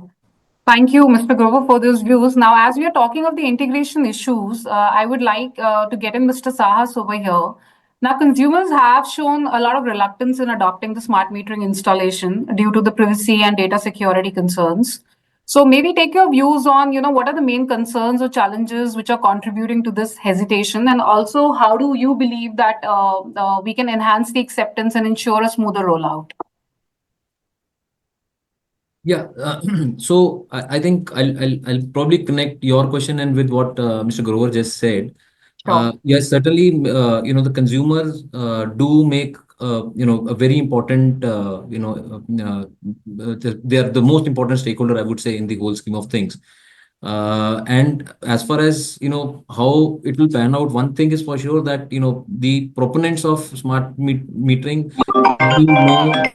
Thank you, Mr. Grover, for those views. Now, as we are talking of the integration issues, I would like to get in Mr. Saahas over here. Now, consumers have shown a lot of reluctance in adopting the smart metering installation due to the privacy and data security concerns. So maybe take your views on, what are the main concerns or challenges which are contributing to this hesitation, and also how do you believe that we can enhance the acceptance and ensure a smoother rollout? Yeah, so I think I'll probably connect your question and with what Mr. Grover just said. Sure. Yes, certainly, the consumers do make a very important they are the most important stakeholder, I would say, in the whole scheme of things. And as far as how it will pan out, one thing is for sure that the proponents of smart metering will know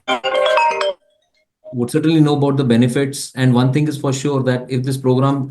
would certainly know about the benefits. And one thing is for sure that if this program,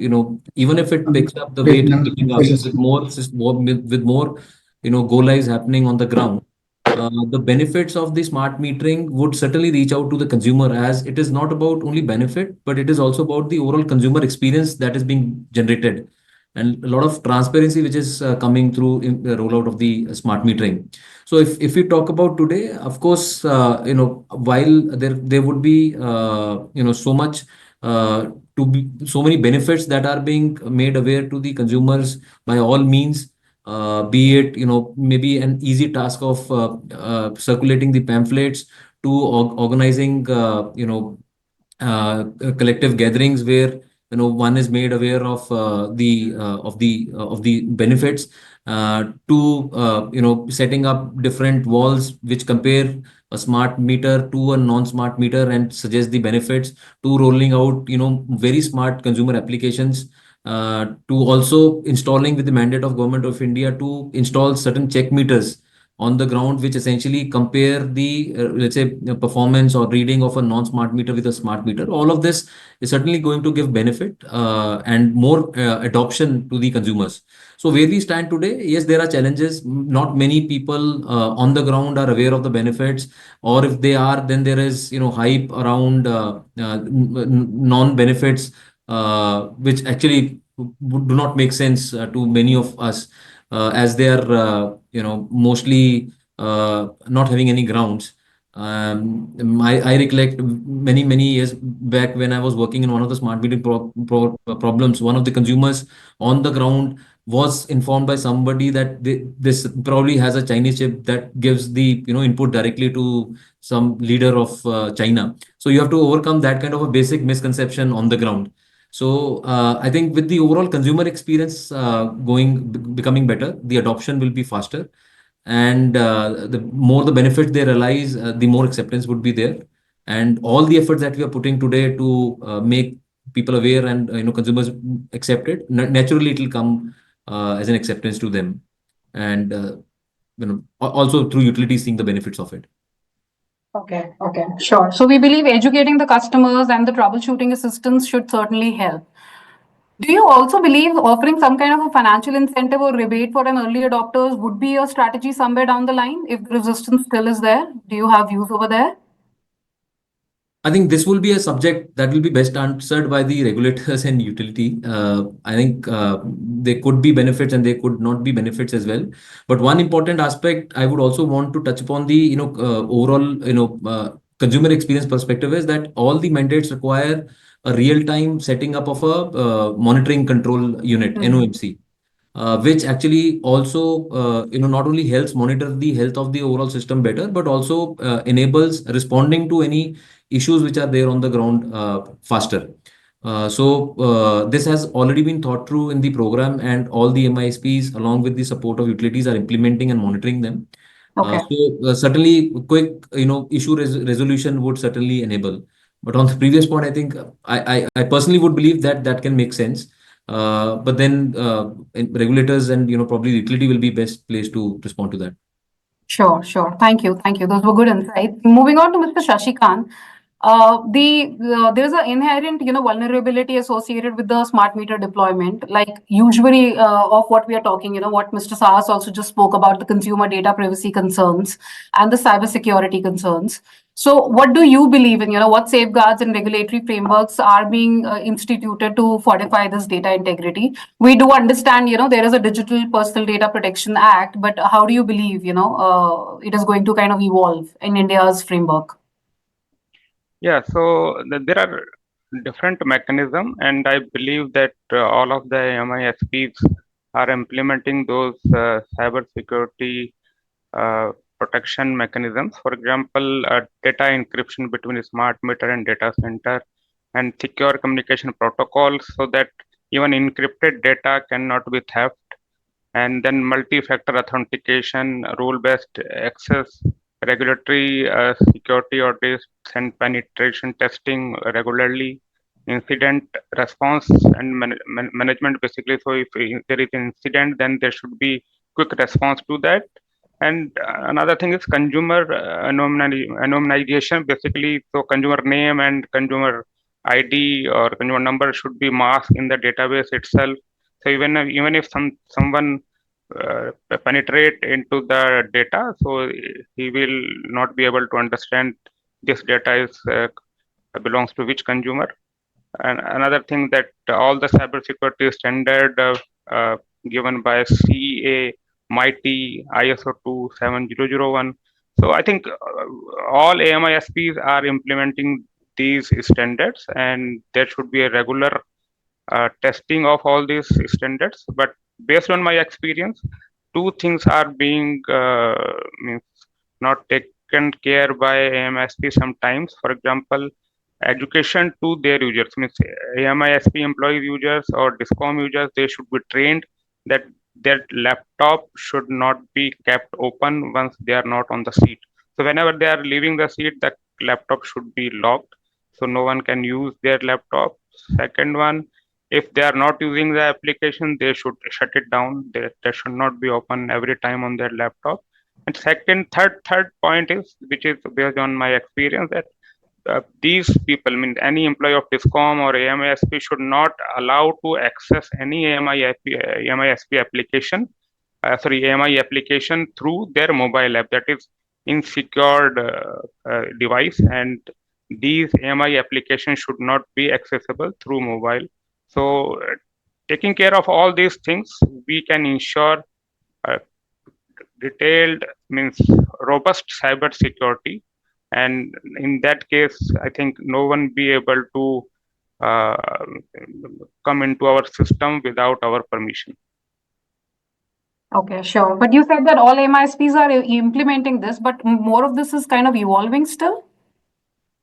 even if it picks up the way it is picking up with more, go lives happening on the ground, the benefits of the smart metering would certainly reach out to the consumer, as it is not about only benefit, but it is also about the overall consumer experience that is being generated, and a lot of transparency which is coming through in the rollout of the smart metering. So if we talk about today, of course, while there would be so much to be so many benefits that are being made aware to the consumers by all means, be it maybe an easy task of circulating the pamphlets to organizing collective gatherings where one is made aware of the benefits, to setting up different walls which compare a smart meter to a non-smart meter and suggest the benefits, to rolling out very smart consumer applications, to also installing with the mandate of Government of India to install certain check meters on the ground, which essentially compare the let's say performance or reading of a non-smart meter with a smart meter. All of this is certainly going to give benefit and more adoption to the consumers. So where we stand today, yes, there are challenges. Not many people on the ground are aware of the benefits, or if they are, then there is hype around non-benefits, which actually do not make sense to many of us, as they are mostly not having any grounds. I recollect many years back when I was working in one of the smart meter problems. One of the consumers on the ground was informed by somebody that this probably has a Chinese chip that gives the input directly to some leader of China. So you have to overcome that kind of a basic misconception on the ground. So I think with the overall consumer experience becoming better, the adoption will be faster, and the more the benefits they realize, the more acceptance would be there. And all the efforts that we are putting today to make people aware and consumers accept it, naturally it will come as an acceptance to them, and also through utilities seeing the benefits of it. Okay, sure. So we believe educating the customers and the troubleshooting assistance should certainly help. Do you also believe offering some kind of a financial incentive or rebate for an early adopters would be a strategy somewhere down the line if the resistance still is there? Do you have views over there? I think this will be a subject that will be best answered by the regulators and utility. I think there could be benefits and there could not be benefits as well. But one important aspect I would also want to touch upon the overall consumer experience perspective is that all the mandates require a real-time setting up of a monitoring control unit, NOMC. Which actually also not only helps monitor the health of the overall system better, but also enables responding to any issues which are there on the ground faster. So this has already been thought through in the program, and all the MISPs along with the support of utilities are implementing and monitoring them. Okay. So certainly quick issue resolution would certainly enable. But on the previous point, I think I personally would believe that that can make sense. But then regulators and probably the utility will be best placed to respond to that. Sure. Thank you. Those were good insights. Moving on to Mr. Shashikant. There's an inherent vulnerability associated with the smart meter deployment, like usually of what we are talking, what Mr. Saahas also just spoke about, the consumer data privacy concerns and the cyber security concerns. So what do you believe in, what safeguards and regulatory frameworks are being instituted to fortify this data integrity? We do understand, there is a Digital Personal Data Protection Act, but how do you believe, it is going to kind of evolve in India's framework? Yeah, so there are different mechanisms, and I believe that all of the MISPs are implementing those cyber security protection mechanisms. For example, data encryption between a smart meter and data center, and secure communication protocols so that even encrypted data cannot be theft, and then multi-factor authentication, rule-based access, regulatory security audits and penetration testing regularly, incident response and management basically. So if there is an incident, then there should be quick response to that. And another thing is consumer anonymization basically. So consumer name and consumer ID or consumer number should be masked in the database itself. So even if someone penetrate into the data, so he will not be able to understand this data is belongs to which consumer. And another thing that all the cybersecurity standard given by CA, MITI, ISO 27001. So I think all AMISPs are implementing these standards, and there should be a regular testing of all these standards. But based on my experience, two things are being means not taken care by AMISP sometimes. For example, education to their users, means AMISP employee users or DISCOM users, they should be trained that their laptop should not be kept open once they are not on the seat. So whenever they are leaving the seat, the laptop should be locked, so no one can use their laptop. Second one, if they are not using the application, they should shut it down. They should not be open every time on their laptop. And third point is, which is based on my experience, that these people, I mean, any employee of Discom or AMISP should not allow to access any AMISP application, AMI application through their mobile app. That is in-secured device, and these AMI applications should not be accessible through mobile. So, taking care of all these things, we can ensure detailed, means robust cyber security, and in that case I think no one be able to uh, come into our system without our permission. Okay, sure. But you said that all MISPs are implementing this, but more of this is kind of evolving still?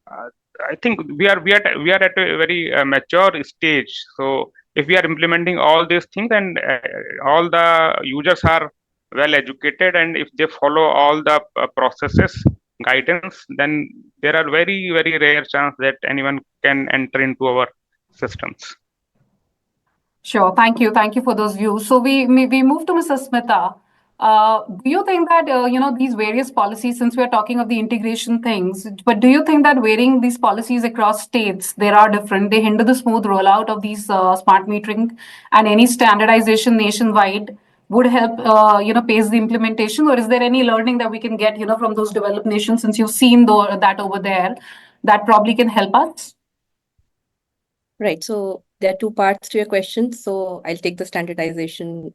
I think we are at a very mature stage. So if we are implementing all these things, and all the users are well educated, and if they follow all the processes, guidance, then there are very rare chance that anyone can enter into our systems. Sure. Thank you. Thank you for those views. So we move to Mrs. Smita. Do you think that these various policies, since we are talking of the integration things, but do you think that varying these policies across states, they are different, they hinder the smooth rollout of these smart metering, and any standardization nationwide would help pace the implementation? Or is there any learning that we can get from those developed nations, since you've seen that over there, that probably can help us? Right. So there are two parts to your question. So I'll take the standardization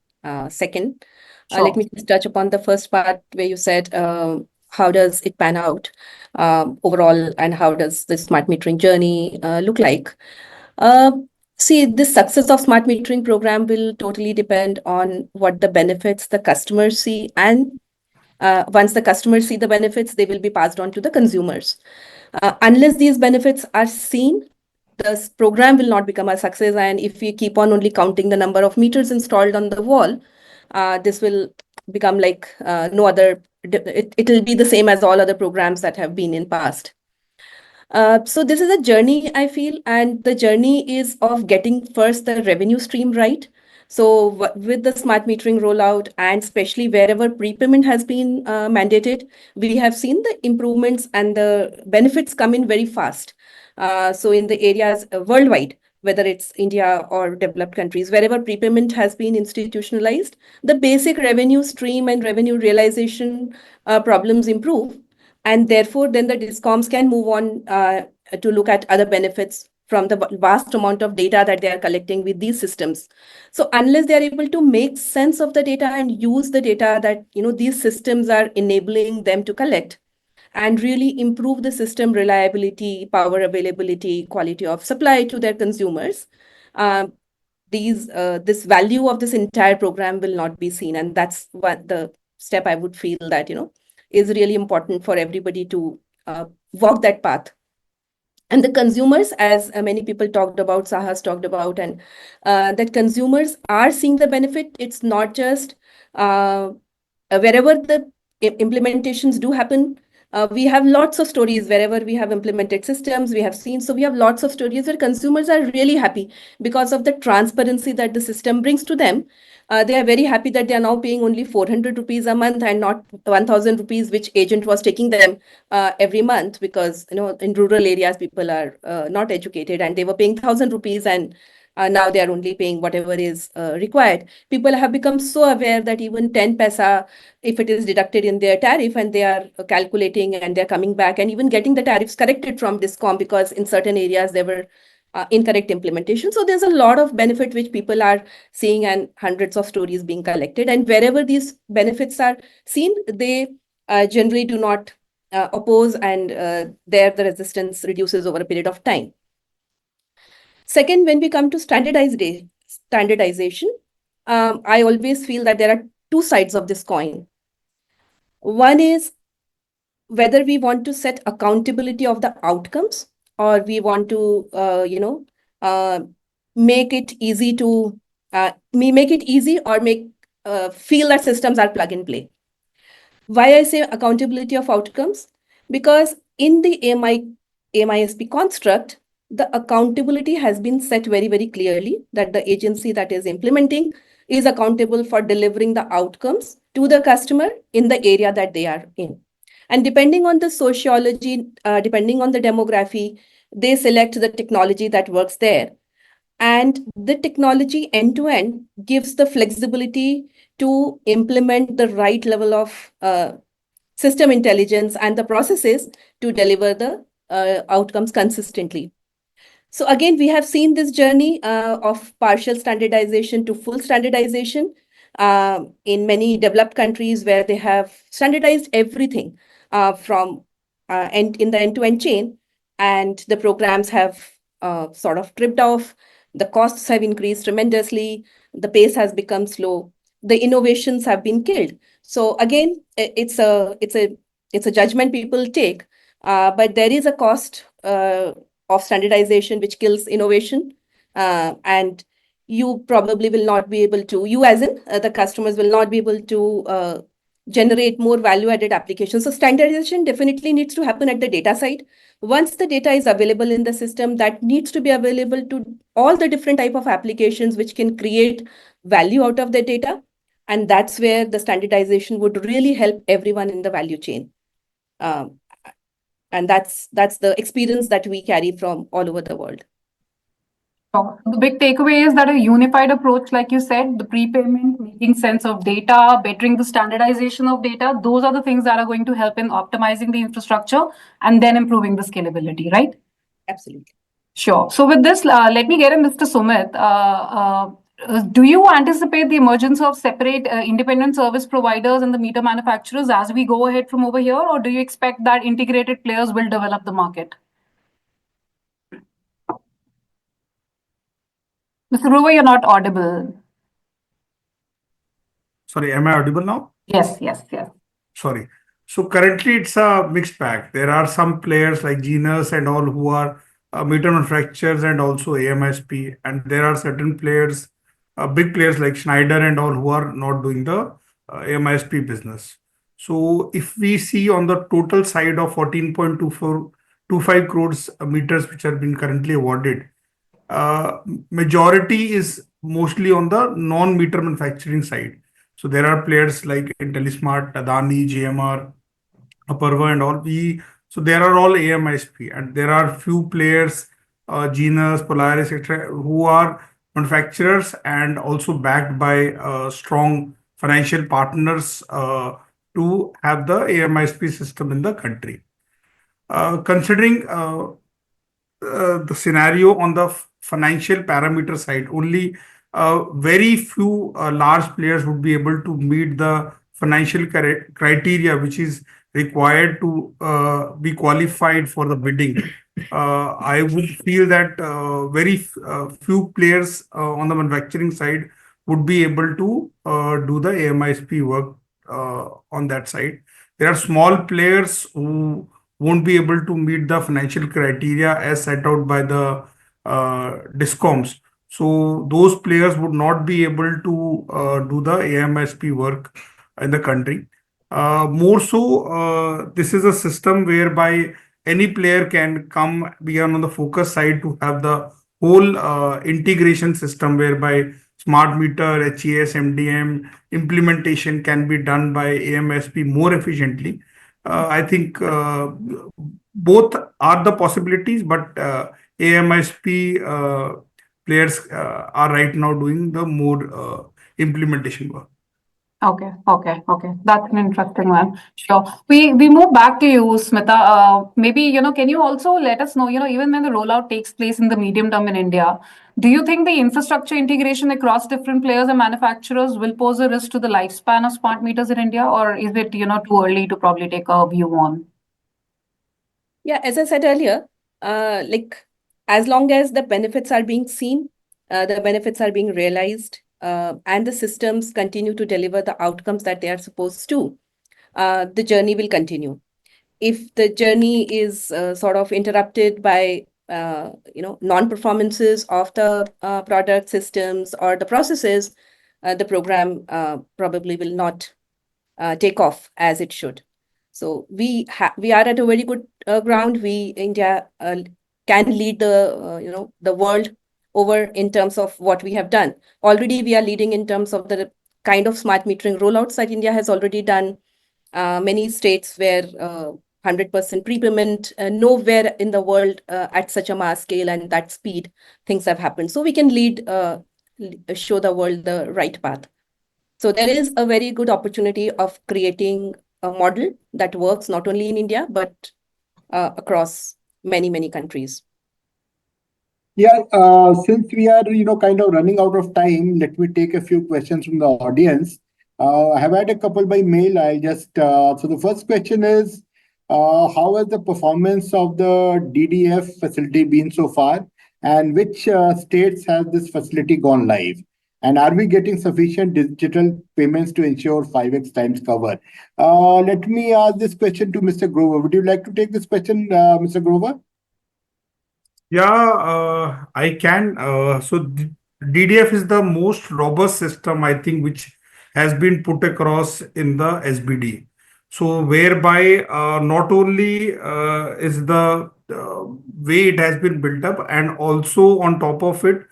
second. Sure. Let me just touch upon the first part where you said, how does it pan out overall, and how does the smart metering journey look like? See, the success of smart metering program will totally depend on what the benefits the customers see, and once the customers see the benefits, they will be passed on to the consumers. Unless these benefits are seen, this program will not become a success. And if we keep on only counting the number of meters installed on the wall, this will become like no other, it will be the same as all other programs that have been in past. So this is a journey, I feel, and the journey is of getting first the revenue stream right. So with the smart metering rollout, and especially wherever prepayment has been mandated, we have seen the improvements and the benefits come in very fast. So in the areas worldwide, whether it's India or developed countries, wherever prepayment has been institutionalized, the basic revenue stream and revenue realization problems improve. And therefore, then the discoms can move on to look at other benefits from the vast amount of data that they are collecting with these systems. So unless they are able to make sense of the data and use the data that these systems are enabling them to collect, and really improve the system reliability, power availability, quality of supply to their consumers, this value of this entire program will not be seen. And that's what the step I would feel that is really important for everybody to walk that path. And the consumers, as many people talked about, Saahas talked about, and that consumers are seeing the benefit. It's not just wherever the implementations do happen. We have lots of stories wherever we have implemented systems, we have seen. So we have lots of stories where consumers are really happy because of the transparency that the system brings to them. They are very happy that they are now paying only 400 rupees a month and not 1,000 rupees, which agent was taking them every month, because in rural areas people are not educated and they were paying 1,000 rupees, and now they are only paying whatever is required. People have become so aware that even 10 paisa, if it is deducted in their tariff, and they are calculating and they're coming back and even getting the tariffs corrected from Discom, because in certain areas there were incorrect implementation. So there's a lot of benefit which people are seeing, and hundreds of stories being collected. And wherever these benefits are seen, they generally do not oppose, and there the resistance reduces over a period of time. Second, when we come to standardization, I always feel that there are two sides of this coin. One is whether we want to set accountability of the outcomes, or we want to, make it easy to make it easy, or make feel that systems are plug and play. Why I say accountability of outcomes? Because in the AMISP construct, the accountability has been set very, very clearly that the agency that is implementing is accountable for delivering the outcomes to the customer in the area that they are in. And depending on the sociology, depending on the demography, they select the technology that works there. And the technology end to end gives the flexibility to implement the right level of system intelligence and the processes to deliver the outcomes consistently. So again, we have seen this journey of partial standardization to full standardization in many developed countries where they have standardized everything from in the end-to-end chain, and the programs have sort of tripped off. The costs have increased tremendously. The pace has become slow. The innovations have been killed. So again, it's a judgment people take, but there is a cost of standardization which kills innovation, and you probably will not be able to, you as in the customers will not be able to generate more value-added applications. So standardization definitely needs to happen at the data side. Once the data is available in the system, that needs to be available to all the different type of applications which can create value out of the data. And that's where the standardization would really help everyone in the value chain. And that's the experience that we carry from all over the world. The big takeaway is that a unified approach, like you said, the prepayment, making sense of data, bettering the standardization of data, those are the things that are going to help in optimizing the infrastructure and then improving the scalability, right? Absolutely. Sure. So with this, let me get in Mr. Sumit. Do you anticipate the emergence of separate independent service providers and the meter manufacturers as we go ahead from over here, or do you expect that integrated players will develop the market? Mr. Grover, you're not audible. Sorry, am I audible now? Yes. Sorry. So currently it's a mixed bag. There are some players like Genus and all who are meter manufacturers and also AMSP, and there are certain players, big players like Schneider and all who are not doing the AMSP business. So if we see on the total side of 14.25 crores meters which have been currently awarded, majority is mostly on the non-meter manufacturing side. So there are players like IntelliSmart, Adani, GMR, Apurva and all. So there are all AMISP, and there are few players, Genus, Polaris, etc., who are manufacturers and also backed by strong financial partners to have the AMISP system in the country. Considering the scenario on the financial parameter side, only very few large players would be able to meet the financial criteria which is required to be qualified for the bidding. I would feel that very few players on the manufacturing side would be able to do the AMISP work on that side. There are small players who won't be able to meet the financial criteria as set out by the discoms. So those players would not be able to do the AMSP work in the country. More so, this is a system whereby any player can come beyond on the focus side to have the whole integration system whereby smart meter, HES, MDM implementation can be done by AMSP more efficiently. I think both are the possibilities, but AMSP players are right now doing the more implementation work. Okay. That's an interesting one. Sure. We move back to you, Smita. Maybe, can you also let us know, even when the rollout takes place in the medium term in India, do you think the infrastructure integration across different players and manufacturers will pose a risk to the lifespan of smart meters in India, or is it, too early to probably take a view on? Yeah, as I said earlier, as long as the benefits are being seen, the benefits are being realized, and the systems continue to deliver the outcomes that they are supposed to, the journey will continue. If the journey is sort of interrupted by non-performances of the product systems or the processes, the program probably will not take off as it should. So we are at a very good ground. India can lead the world over in terms of what we have done. Already we are leading in terms of the kind of smart metering rollouts that India has already done. Many states where 100% prepayment, nowhere in the world at such a mass scale and that speed things have happened. So we can show the world the right path. So there is a very good opportunity of creating a model that works not only in India, but across many, many countries. Yeah, since we are, kind of running out of time, let me take a few questions from the audience. I have had a couple by mail. So the first question is, how has the performance of the DDF facility been so far? And which states has this facility gone live? And are we getting sufficient digital payments to ensure 5x times cover? Let me ask this question to Mr. Grover. Would you like to take this question, Mr. Grover? Yeah, I can. DDF is the most robust system, I think, which has been put across in the SBD. So, whereby not only is the way it has been built up, and also on top of it,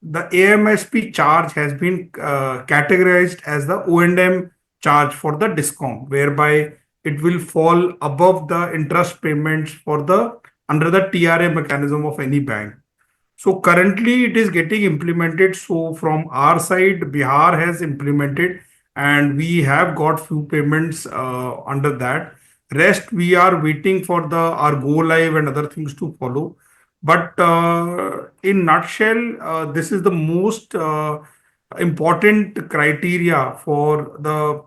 the AMSP charge has been categorized as the O&M charge for the discount, whereby it will fall above the interest payments for the under the TRA mechanism of any bank. So currently it is getting implemented. So from our side, Bihar has implemented and we have got few payments under that. Rest we are waiting for our go live and other things to follow. But in nutshell, this is the most important criteria for the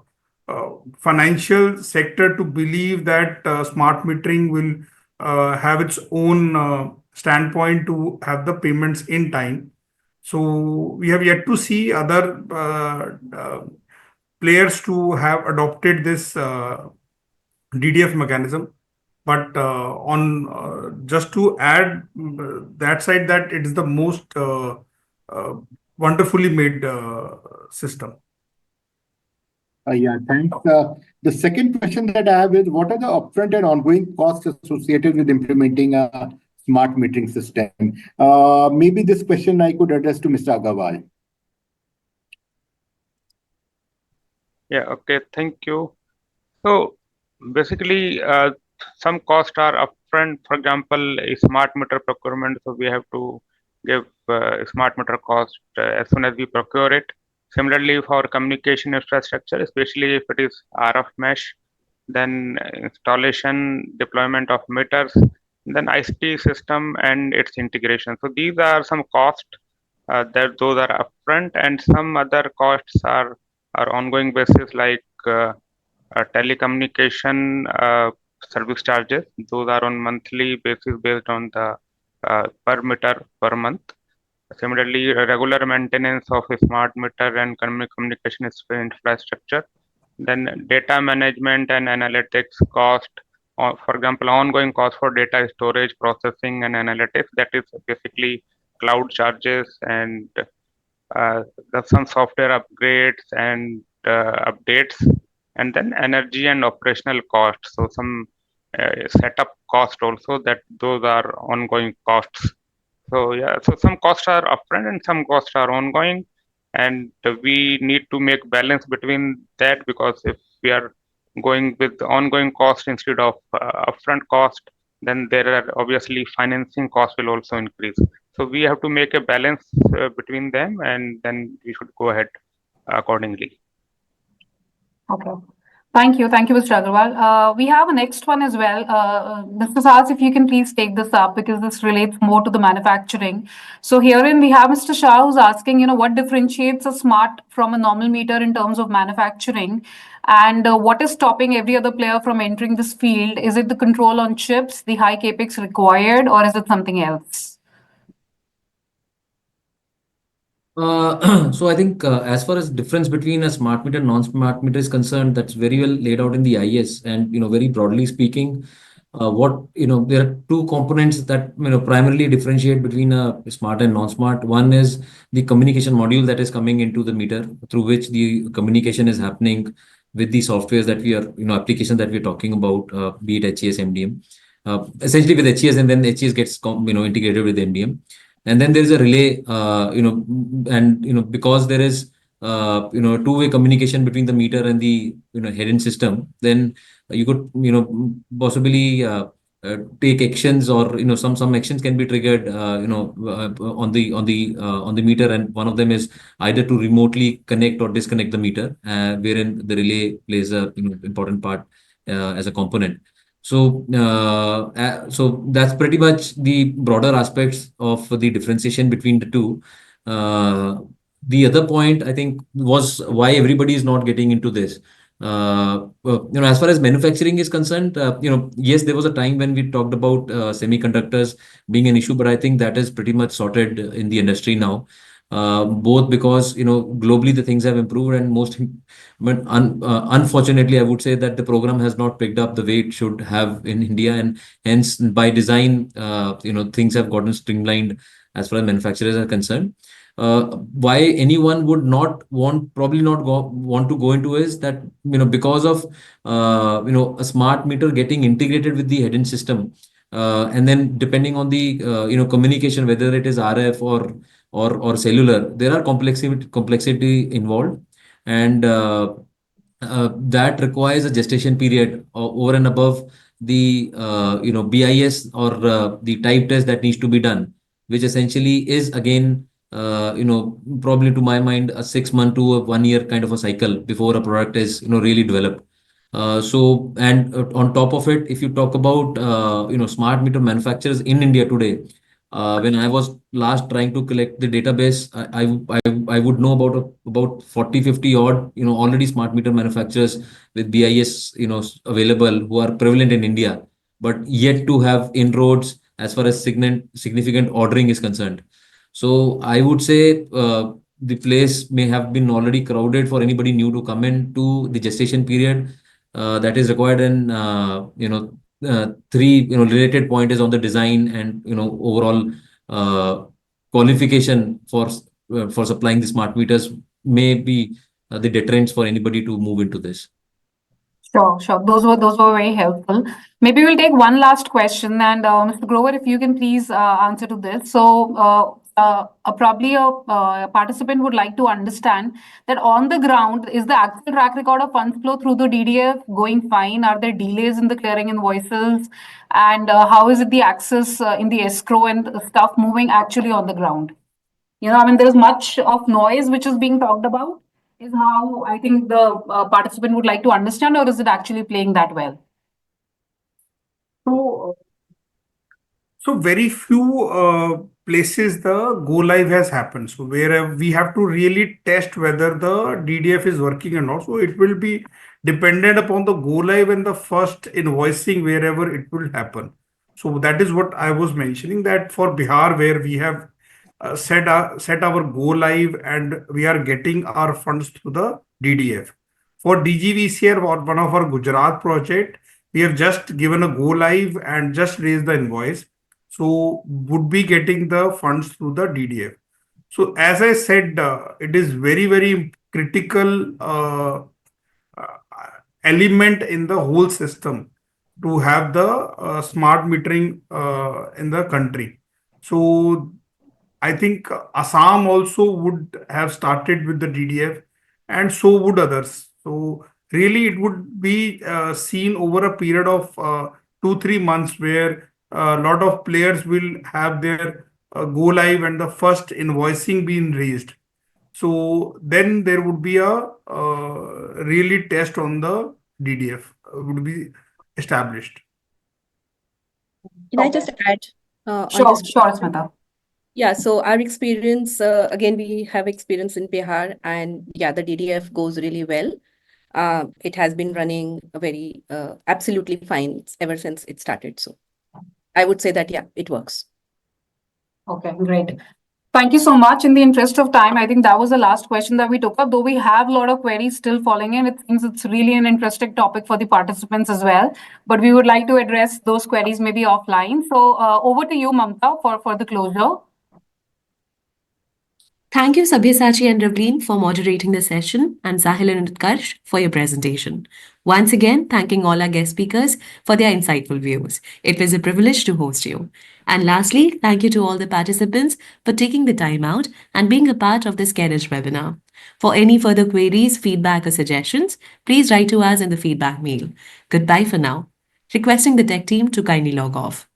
financial sector to believe that smart metering will have its own standpoint to have the payments in time. So we have yet to see other players to have adopted this DDF mechanism. But on just to add that side, that it is the most wonderfully made system. Yeah, thanks. The second question that I have is, what are the upfront and ongoing costs associated with implementing a smart metering system? Maybe this question I could address to Mr. Agarwal. Yeah, okay, thank you. So basically, some costs are upfront. For example, a smart meter procurement. So we have to give a smart meter cost as soon as we procure it. Similarly, for communication infrastructure, especially if it is RF mesh, then installation, deployment of meters, then ICT system and its integration. So these are some costs that those are upfront, and some other costs are ongoing basis, like telecommunication service charges. Those are on monthly basis based on the per meter per month. Similarly, regular maintenance of a smart meter and communication infrastructure. Then data management and analytics cost. For example, ongoing cost for data storage, processing, and analytics. That is basically cloud charges and some software upgrades and updates, and then energy and operational costs. So some setup cost also, that those are ongoing costs. So yeah, so some costs are upfront and some costs are ongoing, and we need to make balance between that, because if we are going with ongoing cost instead of upfront cost, then there are obviously financing costs will also increase. So we have to make a balance between them, and then we should go ahead accordingly. Okay. Thank you, Mr. Agarwal. We have a next one as well. Mr. Saahas, if you can please take this up, because this relates more to the manufacturing. So herein we have Mr. Shah, who's asking, what differentiates a smart from a normal meter in terms of manufacturing, and what is stopping every other player from entering this field? Is it the control on chips, the high capex required, or is it something else? So I think as far as difference between a smart meter and non-smart meter is concerned, that's very well laid out in the IS. And very broadly speaking, there are two components that primarily differentiate between a smart and non-smart. One is the communication module that is coming into the meter, through which the communication is happening with the softwares that we are, application that we're talking about, be it HES, MDM. Essentially with HES, and then HES gets integrated with MDM. And then there is a relay, and because there is two-way communication between the meter and the head-end system, then you could possibly take actions, or some actions can be triggered on the meter, and one of them is either to remotely connect or disconnect the meter, wherein the relay plays a important part as a component. So that's pretty much the broader aspects of the differentiation between the two. The other point I think was why everybody is not getting into this. As far as manufacturing is concerned, yes, there was a time when we talked about semiconductors being an issue, but I think that is pretty much sorted in the industry now. Both because globally the things have improved, and but unfortunately, I would say that the program has not picked up the way it should have in India, and hence by design, things have gotten streamlined as far as manufacturers are concerned. Why anyone would not want, probably not want to go into is that because of a smart meter getting integrated with the head-end system, and then depending on the communication, whether it is RF or cellular, there are complexity involved, and that requires a gestation period over and above the BIS or the type test that needs to be done, which essentially is again probably to my mind a 6 month to a 1 year kind of a cycle before a product is really developed. And on top of it, if you talk about smart meter manufacturers in India today, when I was last trying to collect the database, I would know about 40-50 odd already smart meter manufacturers with BIS available, who are prevalent in India, but yet to have inroads as far as significant ordering is concerned. So I would say the place may have been already crowded for anybody new to come into the gestation period that is required, and three related point is on the design and overall qualification for supplying the smart meters may be the deterrents for anybody to move into this. Sure, sure. Those were very helpful. Maybe we'll take one last question, and Mr. Grover, if you can please answer to this. So, probably a participant would like to understand that on the ground, is the actual track record of funds flow through the DDF going fine? Are there delays in the clearing invoices? And how is it the access in the escrow and stuff moving actually on the ground? There's much of noise which is being talked about. Is how I think the participant would like to understand, or is it actually playing that well? So very few places the go live has happened. So where we have to really test whether the DDF is working or not. So it will be dependent upon the go live and the first invoicing wherever it will happen. So that is what I was mentioning, that for Bihar, where we have set our go live and we are getting our funds through the DDF. For DGVCR, or one of our Gujarat project, we have just given a go live and just raised the invoice. So would be getting the funds through the DDF. So as I said, it is very, very critical element in the whole system to have the smart metering in the country. So I think Assam also would have started with the DDF, and so would others. So really, it would be seen over a period of 2-3 months, where a lot of players will have their go live and the first invoicing being raised. So then there would be a really test on the DDF would be established. Can I just add on Sure, this? sure, Asmita. Yeah, so our experience, again, we have experience in Bihar, and yeah, the DDF goes really well. It has been running very absolutely fine ever since it started. So I would say that, yeah, it works. Okay, great. Thank you so much. In the interest of time, I think that was the last question that we took up. Though we have a lot of queries still falling in, it seems it's really an interesting topic for the participants as well. But we would like to address those queries maybe offline. So over to you, Mamta, for the closure. Thank you, Sabyasachi and Ravleen, for moderating the session, and Sahil and Utkarsh for your presentation. Once again, thanking all our guest speakers for their insightful views. It was a privilege to host you. And lastly, thank you to all the participants for taking the time out and being a part of this CareEdge webinar. For any further queries, feedback, or suggestions, please write to us in the feedback mail. Goodbye for now. Requesting the tech team to kindly log off.